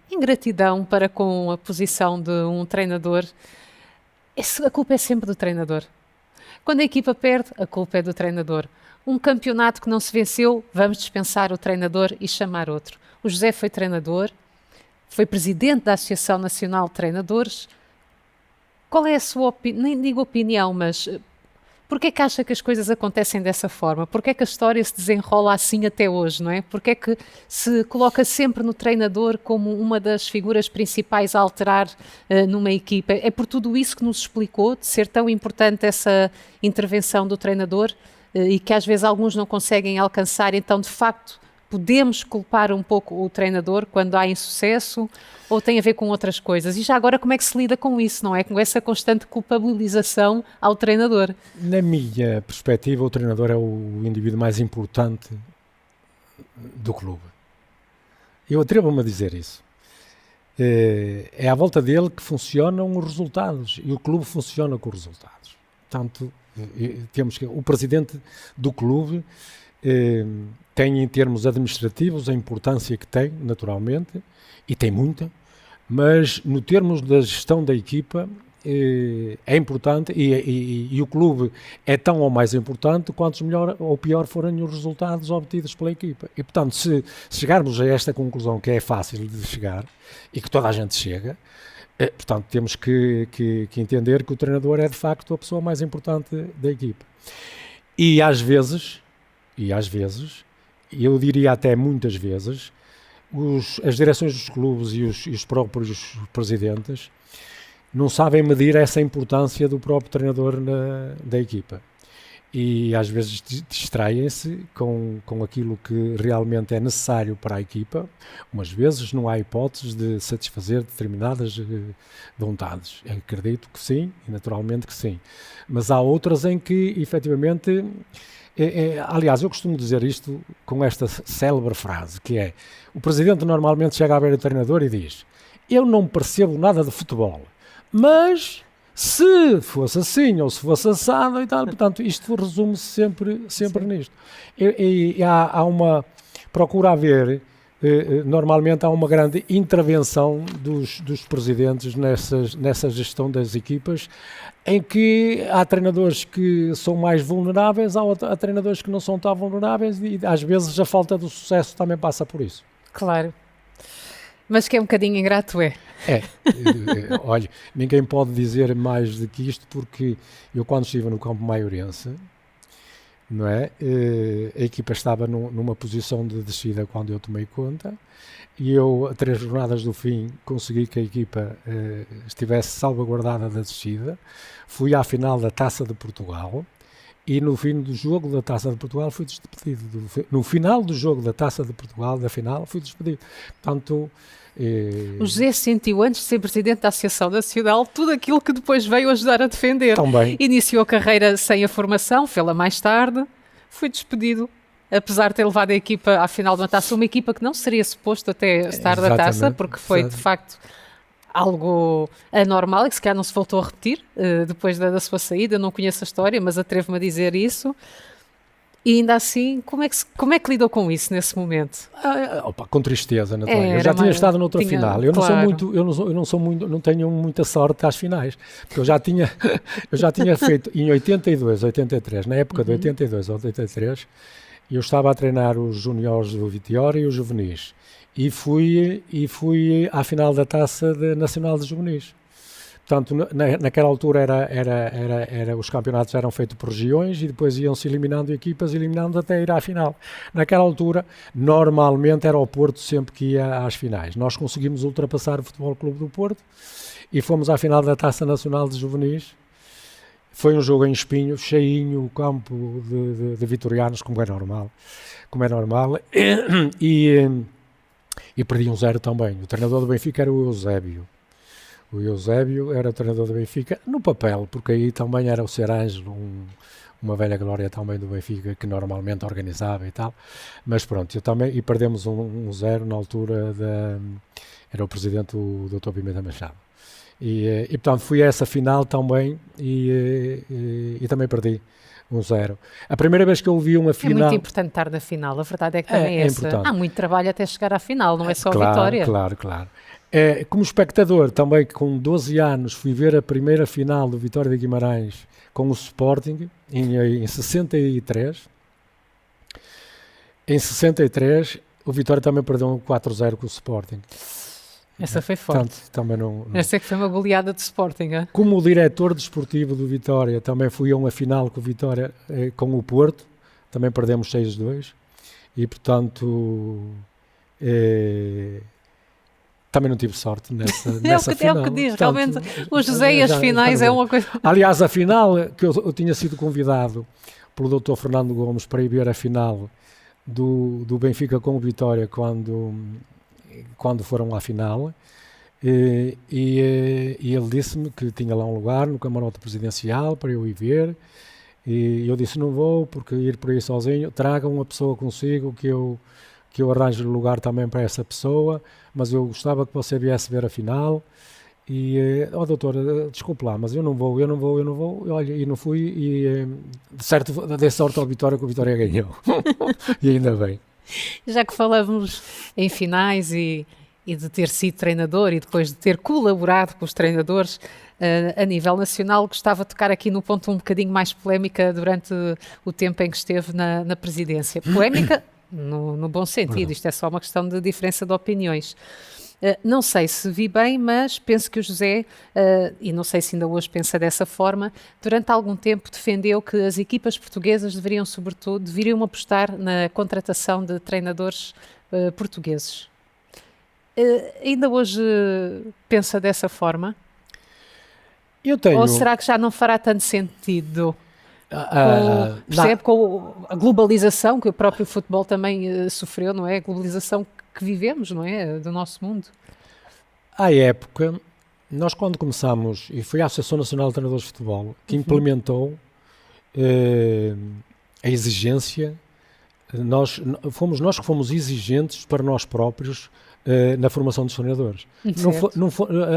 ingratidão para com a posição de um treinador. A culpa é sempre do treinador. Quando a equipa perde, a culpa é do treinador. Um campeonato que não se venceu, vamos dispensar o treinador e chamar outro. O José foi treinador, foi presidente da Associação Nacional de Treinadores. Qual é a sua opinião? Nem digo opinião, mas... porquê é que acha que as coisas acontecem dessa forma? Porquê é que a história se desenrola assim até hoje, não é? Porquê é que se coloca sempre no treinador como uma das figuras principais a alterar numa equipa? É por tudo isso que nos explicou, de ser tão importante essa intervenção do treinador e que às vezes alguns não conseguem alcançar, então de facto podemos culpar um pouco o treinador quando há insucesso, ou tem a ver com outras coisas? E já agora, como é que se lida com isso, não é? Com essa constante culpabilização ao treinador? Na minha perspectiva, o treinador é o indivíduo mais importante do clube. Eu atrevo-me a dizer isso. É à volta dele que funcionam os resultados, e o clube funciona com os resultados. Portanto, temos que... o presidente do clube tem, em termos administrativos, a importância que tem, naturalmente, e tem muita, mas no termos da gestão da equipa é importante, e o clube é tão ou mais importante quanto melhor ou pior forem os resultados obtidos pela equipa. E, portanto, se chegarmos a esta conclusão, que é fácil de chegar e que toda a gente chega, portanto, temos que entender que o treinador é, de facto, a pessoa mais importante da equipa. E às vezes, eu diria até muitas vezes, as direções dos clubes e os próprios presidentes não sabem medir essa importância do próprio treinador da equipa. E às vezes distraem-se com aquilo que realmente é necessário para a equipa. Umas vezes não há hipóteses de satisfazer determinadas vontades. Eu acredito que sim, e naturalmente que sim. Mas há outras em que, efetivamente... aliás, eu costumo dizer isto com esta célebre frase, que é: o presidente normalmente chega à beira do treinador e diz: eu não percebo nada de futebol, mas... se fosse assim ou se fosse assado e tal, portanto, isto resume-se sempre nisto. E há uma... procura haver, normalmente há uma grande intervenção dos presidentes nessa gestão das equipas, em que há treinadores que são mais vulneráveis, há treinadores que não são tão vulneráveis e às vezes a falta de sucesso também passa por isso. Claro. Mas que é um bocadinho ingrato, é? Olha, ninguém pode dizer mais do que isto, porque eu quando estive no campo maiorense, não é? A equipa estava numa posição de descida quando eu tomei conta, e eu, a 3 jornadas do fim, consegui que a equipa estivesse salvaguardada da descida. Fui à final da Taça de Portugal, e no fim do jogo da Taça de Portugal fui despedido. No final do jogo da Taça de Portugal, da final, fui despedido. Portanto... O José sentiu, antes de ser presidente da Associação Nacional, tudo aquilo que depois veio ajudar a defender. Também. Iniciou a carreira sem a formação, fê-la mais tarde, foi despedido, apesar de ter levado a equipa à final da Taça, uma equipa que não seria suposto até estar da Taça, porque foi de facto algo anormal e que se calhar não se voltou a repetir depois da sua saída. Eu não conheço a história, mas atrevo-me a dizer isso. E ainda assim, como é que lidou com isso nesse momento? Com tristeza, naturalmente. Eu já tinha estado noutra final. Eu não tenho muita sorte às finais, porque eu já tinha feito em 82, 83, na época de 82 ou 83, eu estava a treinar os juniores do Vitória e os juvenis, e fui à final da Taça Nacional de Juvenis. Portanto, naquela altura os campeonatos eram feitos por regiões e depois iam-se eliminando até ir à final. Naquela altura, normalmente era o Porto sempre que ia às finais. Nós conseguimos ultrapassar o Futebol Clube do Porto e fomos à final da Taça Nacional de Juvenis. Foi um jogo em Espinho, cheinho, o campo de vitorianos, como é normal. E perdi 1-0 também. O treinador do Benfica era o Eusébio. O Eusébio era o treinador do Benfica, no papel, porque aí também era o Ser Ângelo, uma velha glória também do Benfica, que normalmente organizava e tal. Mas pronto, e perdemos 1-0 na altura era o presidente, o Dr. Pimenta Machado. E portanto fui a essa final também e também perdi 1-0. A primeira vez que eu vi uma final... É muito importante estar na final, a verdade é que também é essa. Importante. Há muito trabalho até chegar à final, não é só a vitória. Claro. Como espectador também, com 12 anos, fui ver a primeira final do Vitória de Guimarães com o Sporting em 63. Em 63, o Vitória também perdeu um 4-0 com o Sporting. Essa foi forte. Também não... Essa é que foi uma goleada de Sporting, é? Como diretor desportivo do Vitória, também fui a uma final com o Vitória, com o Porto, também perdemos 6-2, e portanto também não tive sorte nessa final. É o que diz, portanto, realmente o José e as finais é uma coisa... Aliás, a final, que eu tinha sido convidado pelo Dr. Fernando Gomes para ir ver a final do Benfica com o Vitória quando foram à final, e ele disse-me que tinha lá um lugar no camarote presidencial para eu ir ver, e eu disse: não vou, porque ir por aí sozinho, traga uma pessoa consigo que eu arranjo lugar também para essa pessoa, mas eu gostava que você viesse ver a final. E, doutor, desculpe lá, mas eu não vou, olha, e não fui, e de certo dei sorte ao Vitória, que o Vitória ganhou, e ainda bem. Já que falamos em finais e de ter sido treinador e depois de ter colaborado com os treinadores a nível nacional, gostava de tocar aqui no ponto um bocadinho mais polémica durante o tempo em que esteve na presidência. Polémica no bom sentido, isto é só uma questão de diferença de opiniões. Não sei se vi bem, mas penso que o José, e não sei se ainda hoje pensa dessa forma, durante algum tempo defendeu que as equipas portuguesas deveriam apostar na contratação de treinadores portugueses. Ainda hoje pensa dessa forma? Eu tenho... Ou será que já não fará tanto sentido? Percebe, com a globalização que o próprio futebol também sofreu, não é? A globalização que vivemos, não é? Do nosso mundo. À época, nós quando começámos, e foi a Associação Nacional de Treinadores de Futebol que implementou a exigência, fomos nós que fomos exigentes para nós próprios na formação dos treinadores.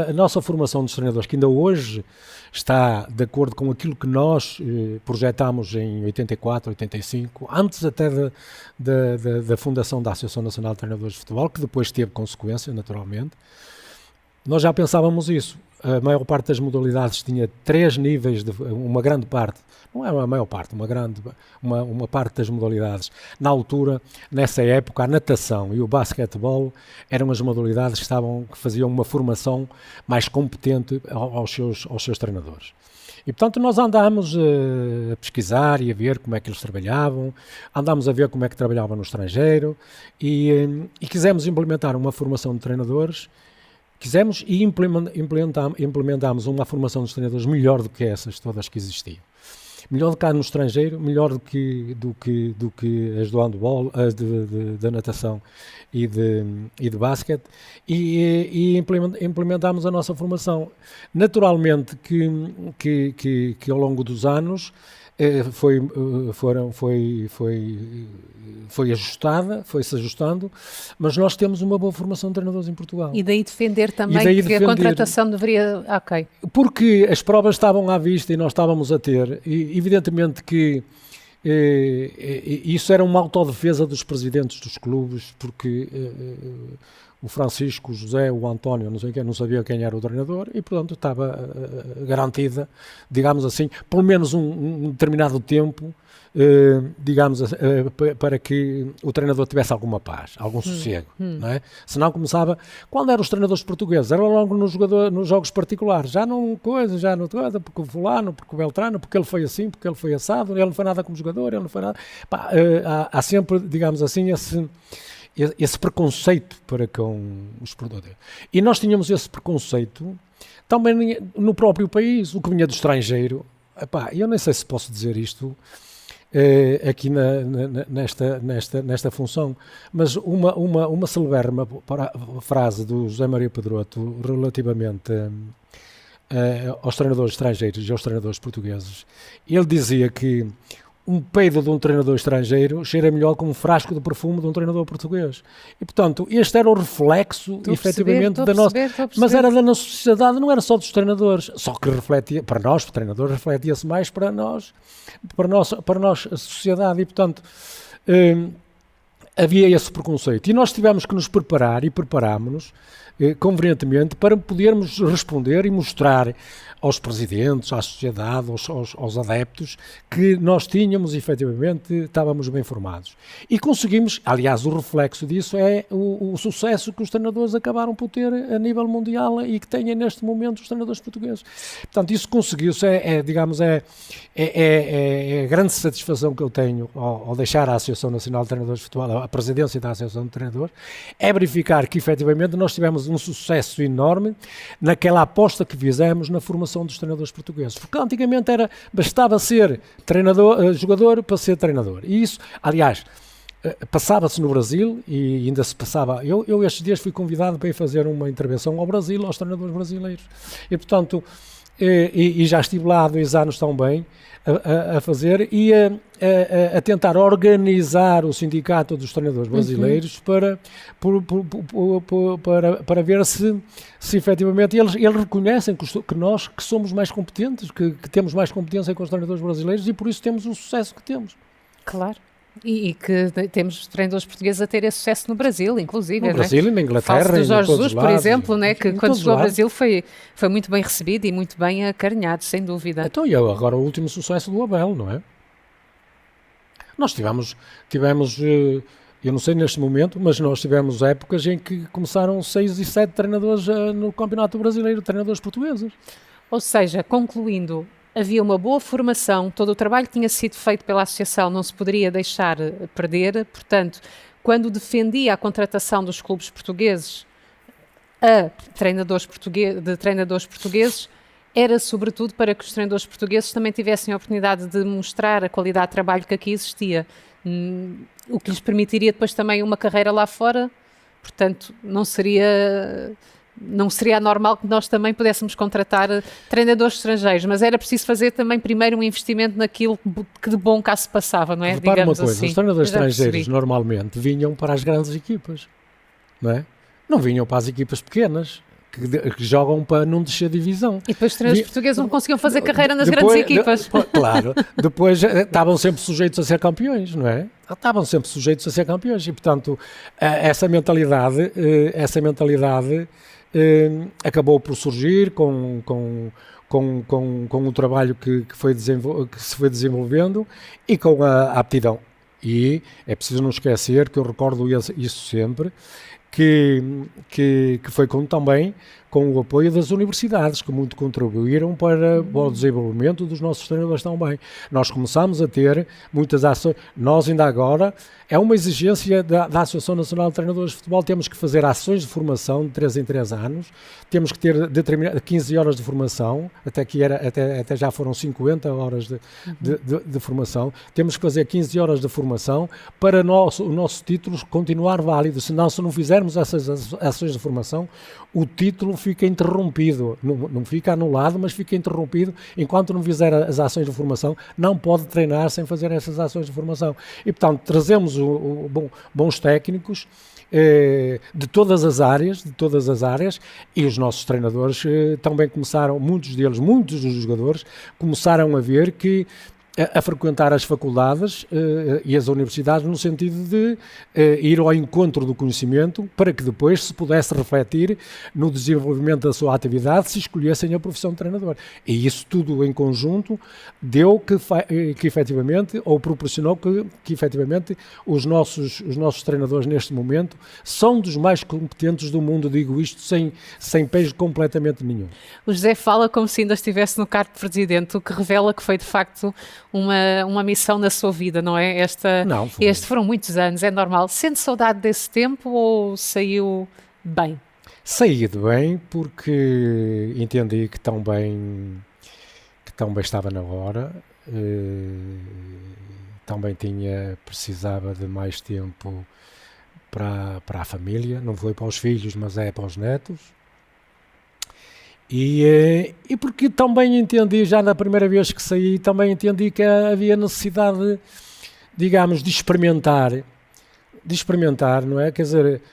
A nossa formação dos treinadores, que ainda hoje está de acordo com aquilo que nós projetámos em 84, 85, antes até da fundação da Associação Nacional de Treinadores de Futebol, que depois teve consequência, naturalmente, nós já pensávamos isso. A maior parte das modalidades tinha 3 níveis, uma grande parte, não é a maior parte, uma parte das modalidades. Na altura, nessa época, a natação e o basquetebol eram as modalidades que faziam uma formação mais competente aos seus treinadores. E, portanto, nós andámos a pesquisar e a ver como é que eles trabalhavam, andámos a ver como é que trabalhavam no estrangeiro e quisemos implementar uma formação de treinadores. Quisemos e implementámos uma formação dos treinadores melhor do que essas todas que existiam. Melhor do que cá no estrangeiro, melhor do que as do handball, as da natação e de basquete, e implementámos a nossa formação. Naturalmente que ao longo dos anos foi foi-se ajustando, mas nós temos uma boa formação de treinadores em Portugal. E daí defender também que a contratação deveria... Ok. Porque as provas estavam à vista e nós estávamos a ter, e evidentemente que isso era uma autodefesa dos presidentes dos clubes, porque o Francisco, o José, o António, não sabia quem era o treinador e, portanto, estava garantida, digamos assim, pelo menos um determinado tempo, para que o treinador tivesse alguma paz, algum sossego, não é? Senão começava, quando eram os treinadores portugueses, era logo nos jogos particulares, já não porque o fulano, porque o Beltrano, porque ele foi assim, porque ele foi assado, ele não foi nada como jogador, ele não foi nada... Há sempre, digamos assim, esse preconceito para com os produtores. E nós tínhamos esse preconceito também no próprio país, o que vinha do estrangeiro. Eu nem sei se posso dizer isto aqui nesta função, mas uma celebérrima frase do José Maria Pedroto relativamente aos treinadores estrangeiros e aos treinadores portugueses. Ele dizia que um peido de um treinador estrangeiro cheira melhor que um frasco de perfume de um treinador português. E, portanto, este era o reflexo, efetivamente, da nossa... Mas era da nossa sociedade, não era só dos treinadores. Só que refletia, para nós, o treinador, refletia-se mais para nós, a sociedade. E, portanto, havia esse preconceito. E nós tivemos que nos preparar, e preparámos-nos, convenientemente, para podermos responder e mostrar aos presidentes, à sociedade, aos adeptos, que nós tínhamos, efetivamente, estávamos bem formados. E conseguimos, aliás, o reflexo disso é o sucesso que os treinadores acabaram por ter a nível mundial e que têm neste momento os treinadores portugueses. Portanto, isso conseguiu-se, digamos, a grande satisfação que eu tenho ao deixar a Associação Nacional de Treinadores de Futebol, a presidência da Associação de Treinadores, é verificar que, efetivamente, nós tivemos um sucesso enorme naquela aposta que fizemos na formação dos treinadores portugueses, porque antigamente bastava ser jogador para ser treinador, e isso, aliás, passava-se no Brasil e ainda se passava, eu estes dias fui convidado para ir fazer uma intervenção ao Brasil, aos treinadores brasileiros, e portanto, e já estive lá há 2 anos também a fazer e a tentar organizar o sindicato dos treinadores brasileiros para ver se efetivamente eles reconhecem que nós que somos mais competentes, que temos mais competência com os treinadores brasileiros e por isso temos o sucesso que temos. Claro. E que temos treinadores portugueses a ter esse sucesso no Brasil, inclusive. No Brasil e na Inglaterra. Fala-se do Jorge Jesus, por exemplo, né, que quando chegou ao Brasil foi muito bem recebido e muito bem acarinhado, sem dúvida. Então, e agora o último sucesso do Abel, não é? Nós tivemos, eu não sei neste momento, mas nós tivemos épocas em que começaram 6 e 7 treinadores no Campeonato Brasileiro, treinadores portugueses. Ou seja, concluindo, havia uma boa formação, todo o trabalho que tinha sido feito pela Associação não se poderia deixar perder, portanto, quando defendia a contratação dos clubes portugueses, a de treinadores portugueses era sobretudo para que os treinadores portugueses também tivessem a oportunidade de mostrar a qualidade de trabalho que aqui existia, o que lhes permitiria depois também uma carreira lá fora. Portanto, não seria anormal que nós também pudéssemos contratar treinadores estrangeiros, mas era preciso fazer também primeiro um investimento naquilo que de bom cá se passava, não é? Repara uma coisa, assim. os treinadores estrangeiros normalmente vinham para as grandes equipas, não é? Não vinham para as equipas pequenas, que jogam para não descer divisão. E depois os treinadores portugueses não conseguiam fazer carreira nas grandes equipas. Claro, depois estavam sempre sujeitos a ser campeões, não é? Estavam sempre sujeitos a ser campeões e, portanto, essa mentalidade acabou por surgir com o trabalho que se foi desenvolvendo e com a aptidão. E é preciso não esquecer que eu recordo isso sempre, que foi também com o apoio das universidades, que muito contribuíram para o desenvolvimento dos nossos treinadores também. Nós começamos a ter muitas ações, nós ainda agora, é uma exigência da Associação Nacional de Treinadores de Futebol, temos que fazer ações de formação de 3 em 3 anos, temos que ter 15 horas de formação, até já foram 50 horas de formação, temos que fazer 15 horas de formação para o nosso título continuar válido, senão se não fizermos essas ações de formação, o título fica interrompido, não fica anulado, mas fica interrompido, enquanto não fizer as ações de formação, não pode treinar sem fazer essas ações de formação. E, portanto, trazemos bons técnicos de todas as áreas, e os nossos treinadores também começaram, muitos dos jogadores, começaram a ver que a frequentar as faculdades e as universidades no sentido de ir ao encontro do conhecimento para que depois se pudesse refletir no desenvolvimento da sua atividade se escolhessem a profissão de treinador. E isso tudo em conjunto deu que efetivamente, ou proporcionou que efetivamente os nossos treinadores neste momento são dos mais competentes do mundo, digo isto sem pejo completamente nenhum. O José fala como se ainda estivesse no cargo de presidente, o que revela que foi de facto uma missão na sua vida, não é? Estes foram muitos anos, é normal. Sente saudade desse tempo ou saiu bem? Saí bem porque entendi que tão bem estava na hora, também precisava de mais tempo para a família, não foi para os filhos, mas é para os netos. E porque também entendi, já na primeira vez que saí, também entendi que havia necessidade, digamos, de experimentar, não é? Quer dizer,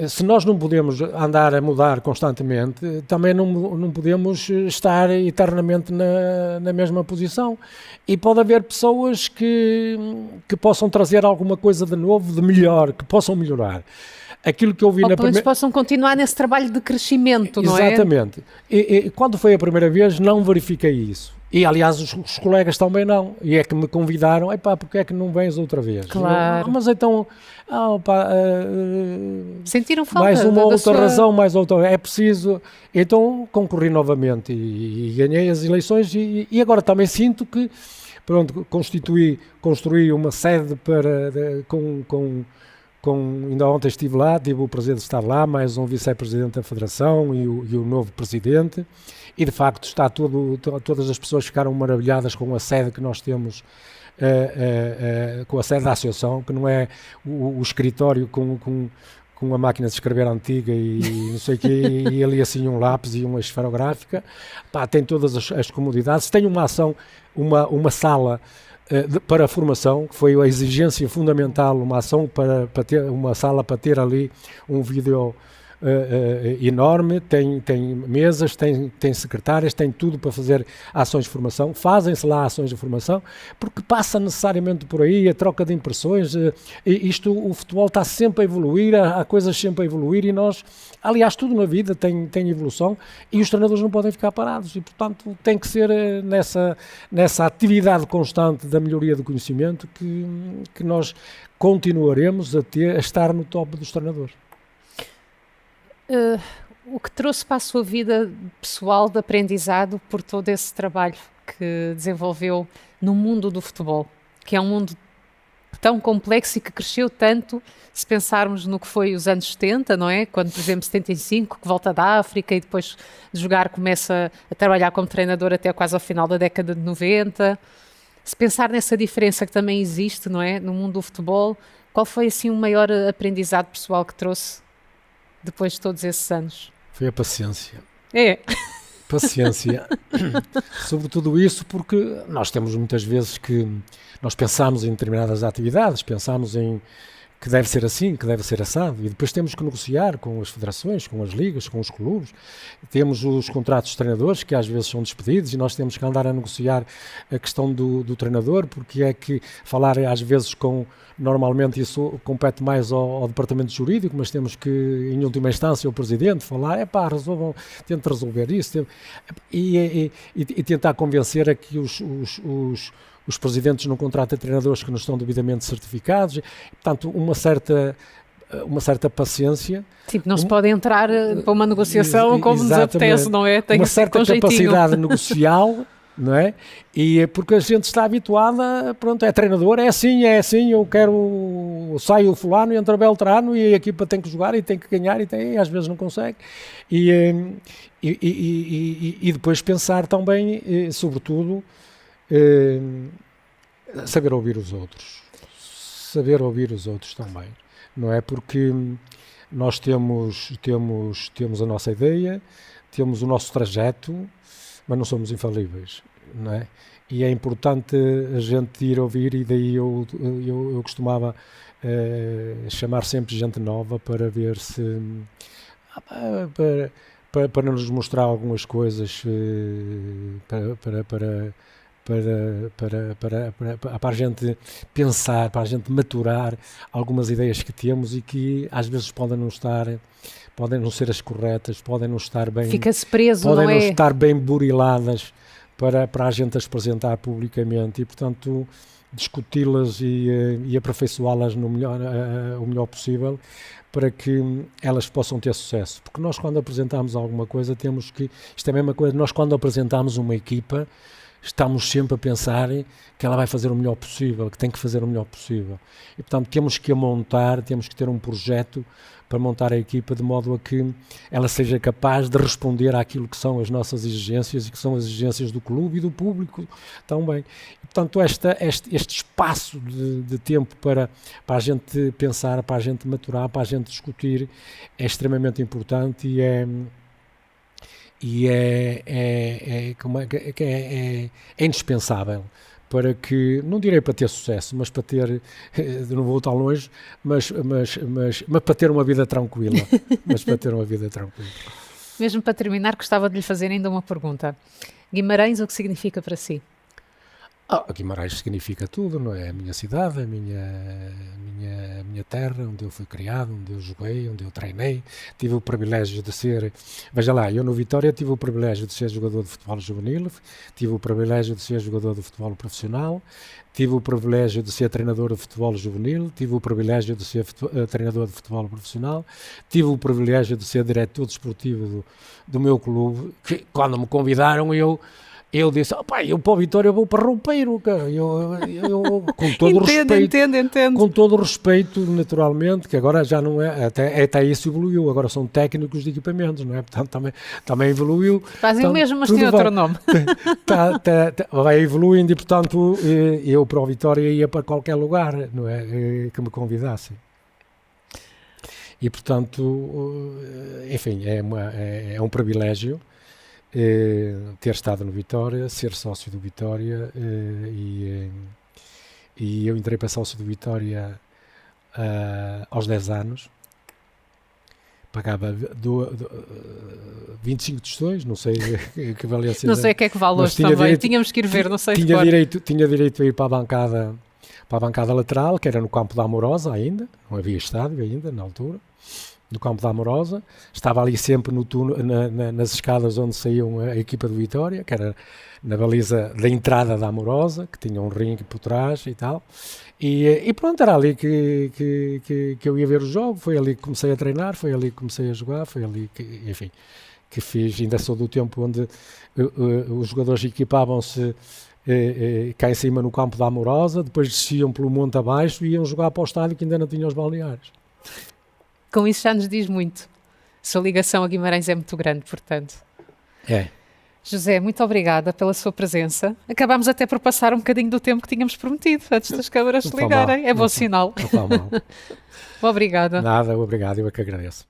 se nós não podemos andar a mudar constantemente, também não podemos estar eternamente na mesma posição. E pode haver pessoas que possam trazer alguma coisa de novo, de melhor, que possam melhorar. Aquilo que eu vi ou pelo menos possam continuar nesse trabalho de crescimento, não é? Exatamente. E quando foi a primeira vez, não verifiquei isso. E, aliás, os colegas também não. E é que me convidaram, porque é que não vens outra vez? Claro. Mas então, sentiram falta mais uma outra sua... razão, mais outra. É preciso. Então, concorri novamente e ganhei as eleições e agora também sinto que, pronto, construí uma sede ainda ontem estive lá, tive o prazer de estar lá, mais um vice-presidente da Federação e o novo presidente, e de facto todas as pessoas ficaram maravilhadas com a sede que nós temos, com a sede da Associação, que não é o escritório com a máquina de escrever antiga e não sei o quê, e ali assim um lápis e uma esferográfica, tem todas as comodidades, tem uma sala para a formação, que foi a exigência fundamental, uma ação para ter uma sala, para ter ali um vídeo enorme, tem mesas, tem secretárias, tem tudo para fazer ações de formação, fazem-se lá ações de formação, porque passa necessariamente por aí a troca de impressões, o futebol está sempre a evoluir, há coisas sempre a evoluir e nós, aliás, tudo na vida tem evolução e os treinadores não podem ficar parados e, portanto, tem que ser nessa atividade constante da melhoria do conhecimento que nós continuaremos a estar no top dos treinadores. O que trouxe para a sua vida pessoal de aprendizado por todo esse trabalho que desenvolveu no mundo do futebol, que é um mundo tão complexo e que cresceu tanto, se pensarmos no que foi os anos 70, não é? Quando, por exemplo, 75, que volta da África e depois de jogar começa a trabalhar como treinador até quase ao final da década de 90. Se pensar nessa diferença que também existe, não é? No mundo do futebol, qual foi assim o maior aprendizado pessoal que trouxe depois de todos esses anos? Foi a paciência. É. Paciência. Sobre tudo isso, porque nós temos muitas vezes que nós pensamos em determinadas atividades, pensamos em que deve ser assim, que deve ser assado, e depois temos que negociar com as federações, com as ligas, com os clubes. Temos os contratos de treinadores que às vezes são despedidos e nós temos que andar a negociar a questão do treinador, porque é que falar às vezes normalmente isso compete mais ao departamento jurídico, mas temos que, em última instância, o presidente falar, tente resolver isso, e tentar convencer a que os presidentes não contratam treinadores que não estão devidamente certificados. Portanto, uma certa paciência. Tipo, não se pode entrar para uma negociação como nos apetece, não é? Tem uma certa capacidade negocial, não é? E porque a gente está habituada, pronto, é treinador, é assim, sai o fulano, entra o Beltrano e a equipa tem que jogar e tem que ganhar e às vezes não consegue. E depois pensar também, sobretudo, saber ouvir os outros também, não é? Porque nós temos a nossa ideia, temos o nosso trajeto, mas não somos infalíveis, não é? E é importante a gente ir ouvir, e daí eu costumava chamar sempre gente nova para ver se para nos mostrar algumas coisas para a gente pensar, para a gente maturar algumas ideias que temos e que às vezes podem não ser as corretas, podem não estar bem, fica-se preso, podem não não é? estar bem buriladas para a gente as apresentar publicamente e, portanto, discuti-las e aperfeiçoá-las o melhor possível, para que elas possam ter sucesso. Porque nós, quando apresentamos alguma coisa, isto é a mesma coisa, nós quando apresentamos uma equipa, estamos sempre a pensar que ela vai fazer o melhor possível, que tem que fazer o melhor possível. E, portanto, temos que a montar, temos que ter um projeto para montar a equipa de modo a que ela seja capaz de responder àquilo que são as nossas exigências e que são as exigências do clube e do público também. E, portanto, este espaço de tempo para a gente pensar, para a gente maturar, para a gente discutir é extremamente importante e é indispensável para que, não direi para ter sucesso, mas para ter, não vou tão longe, mas para ter uma vida tranquila. Mesmo para terminar, gostava de lhe fazer ainda uma pergunta. Guimarães, o que significa para si? Guimarães significa tudo, não é? A minha cidade, a minha terra, onde eu fui criado, onde eu joguei, onde eu treinei. Tive o privilégio de ser, veja lá, eu no Vitória tive o privilégio de ser jogador de futebol juvenil, tive o privilégio de ser jogador de futebol profissional, tive o privilégio de ser treinador de futebol juvenil, tive o privilégio de ser treinador de futebol profissional, tive o privilégio de ser diretor desportivo do meu clube, que quando me convidaram eu disse, eu para o Vitória vou para Roupeiro, eu com todo o respeito, entendo. Com todo o respeito, naturalmente, que agora já não é, até isso evoluiu, agora são técnicos de equipamentos, não é? Portanto, também evoluiu. Fazem o mesmo, mas tem outro nome. Vai evoluindo e, portanto, eu para o Vitória ia para qualquer lugar, não é? Que me convidassem. E, portanto, enfim, é um privilégio ter estado no Vitória, ser sócio do Vitória, e eu entrei para sócio do Vitória aos 10 anos, pagava 25 tostões, não sei que valência. Não sei o que é que vale hoje também, tínhamos que ir ver, não sei. Tinha direito a ir para a bancada lateral, que era no campo da Amorosa ainda, não havia estádio ainda na altura. No campo da Amorosa, estava ali sempre no túnel, nas escadas onde saíam a equipa do Vitória, que era na baliza da entrada da Amorosa, que tinha um ringue por trás e tal, e pronto, era ali que eu ia ver o jogo, foi ali que comecei a treinar, foi ali que comecei a jogar, foi ali que, enfim, que fiz, ainda sou do tempo onde os jogadores equipavam-se cá em cima no campo da Amorosa, depois desciam pelo monte abaixo e iam jogar para o estádio que ainda não tinha os balneários. Com isso já nos diz muito. A sua ligação a Guimarães é muito grande, portanto. É. José, muito obrigada pela sua presença. Acabámos até por passar um bocadinho do tempo que tínhamos prometido antes das câmaras se ligarem. É bom sinal. Não faz mal. Obrigada. Nada, obrigado, eu é que agradeço.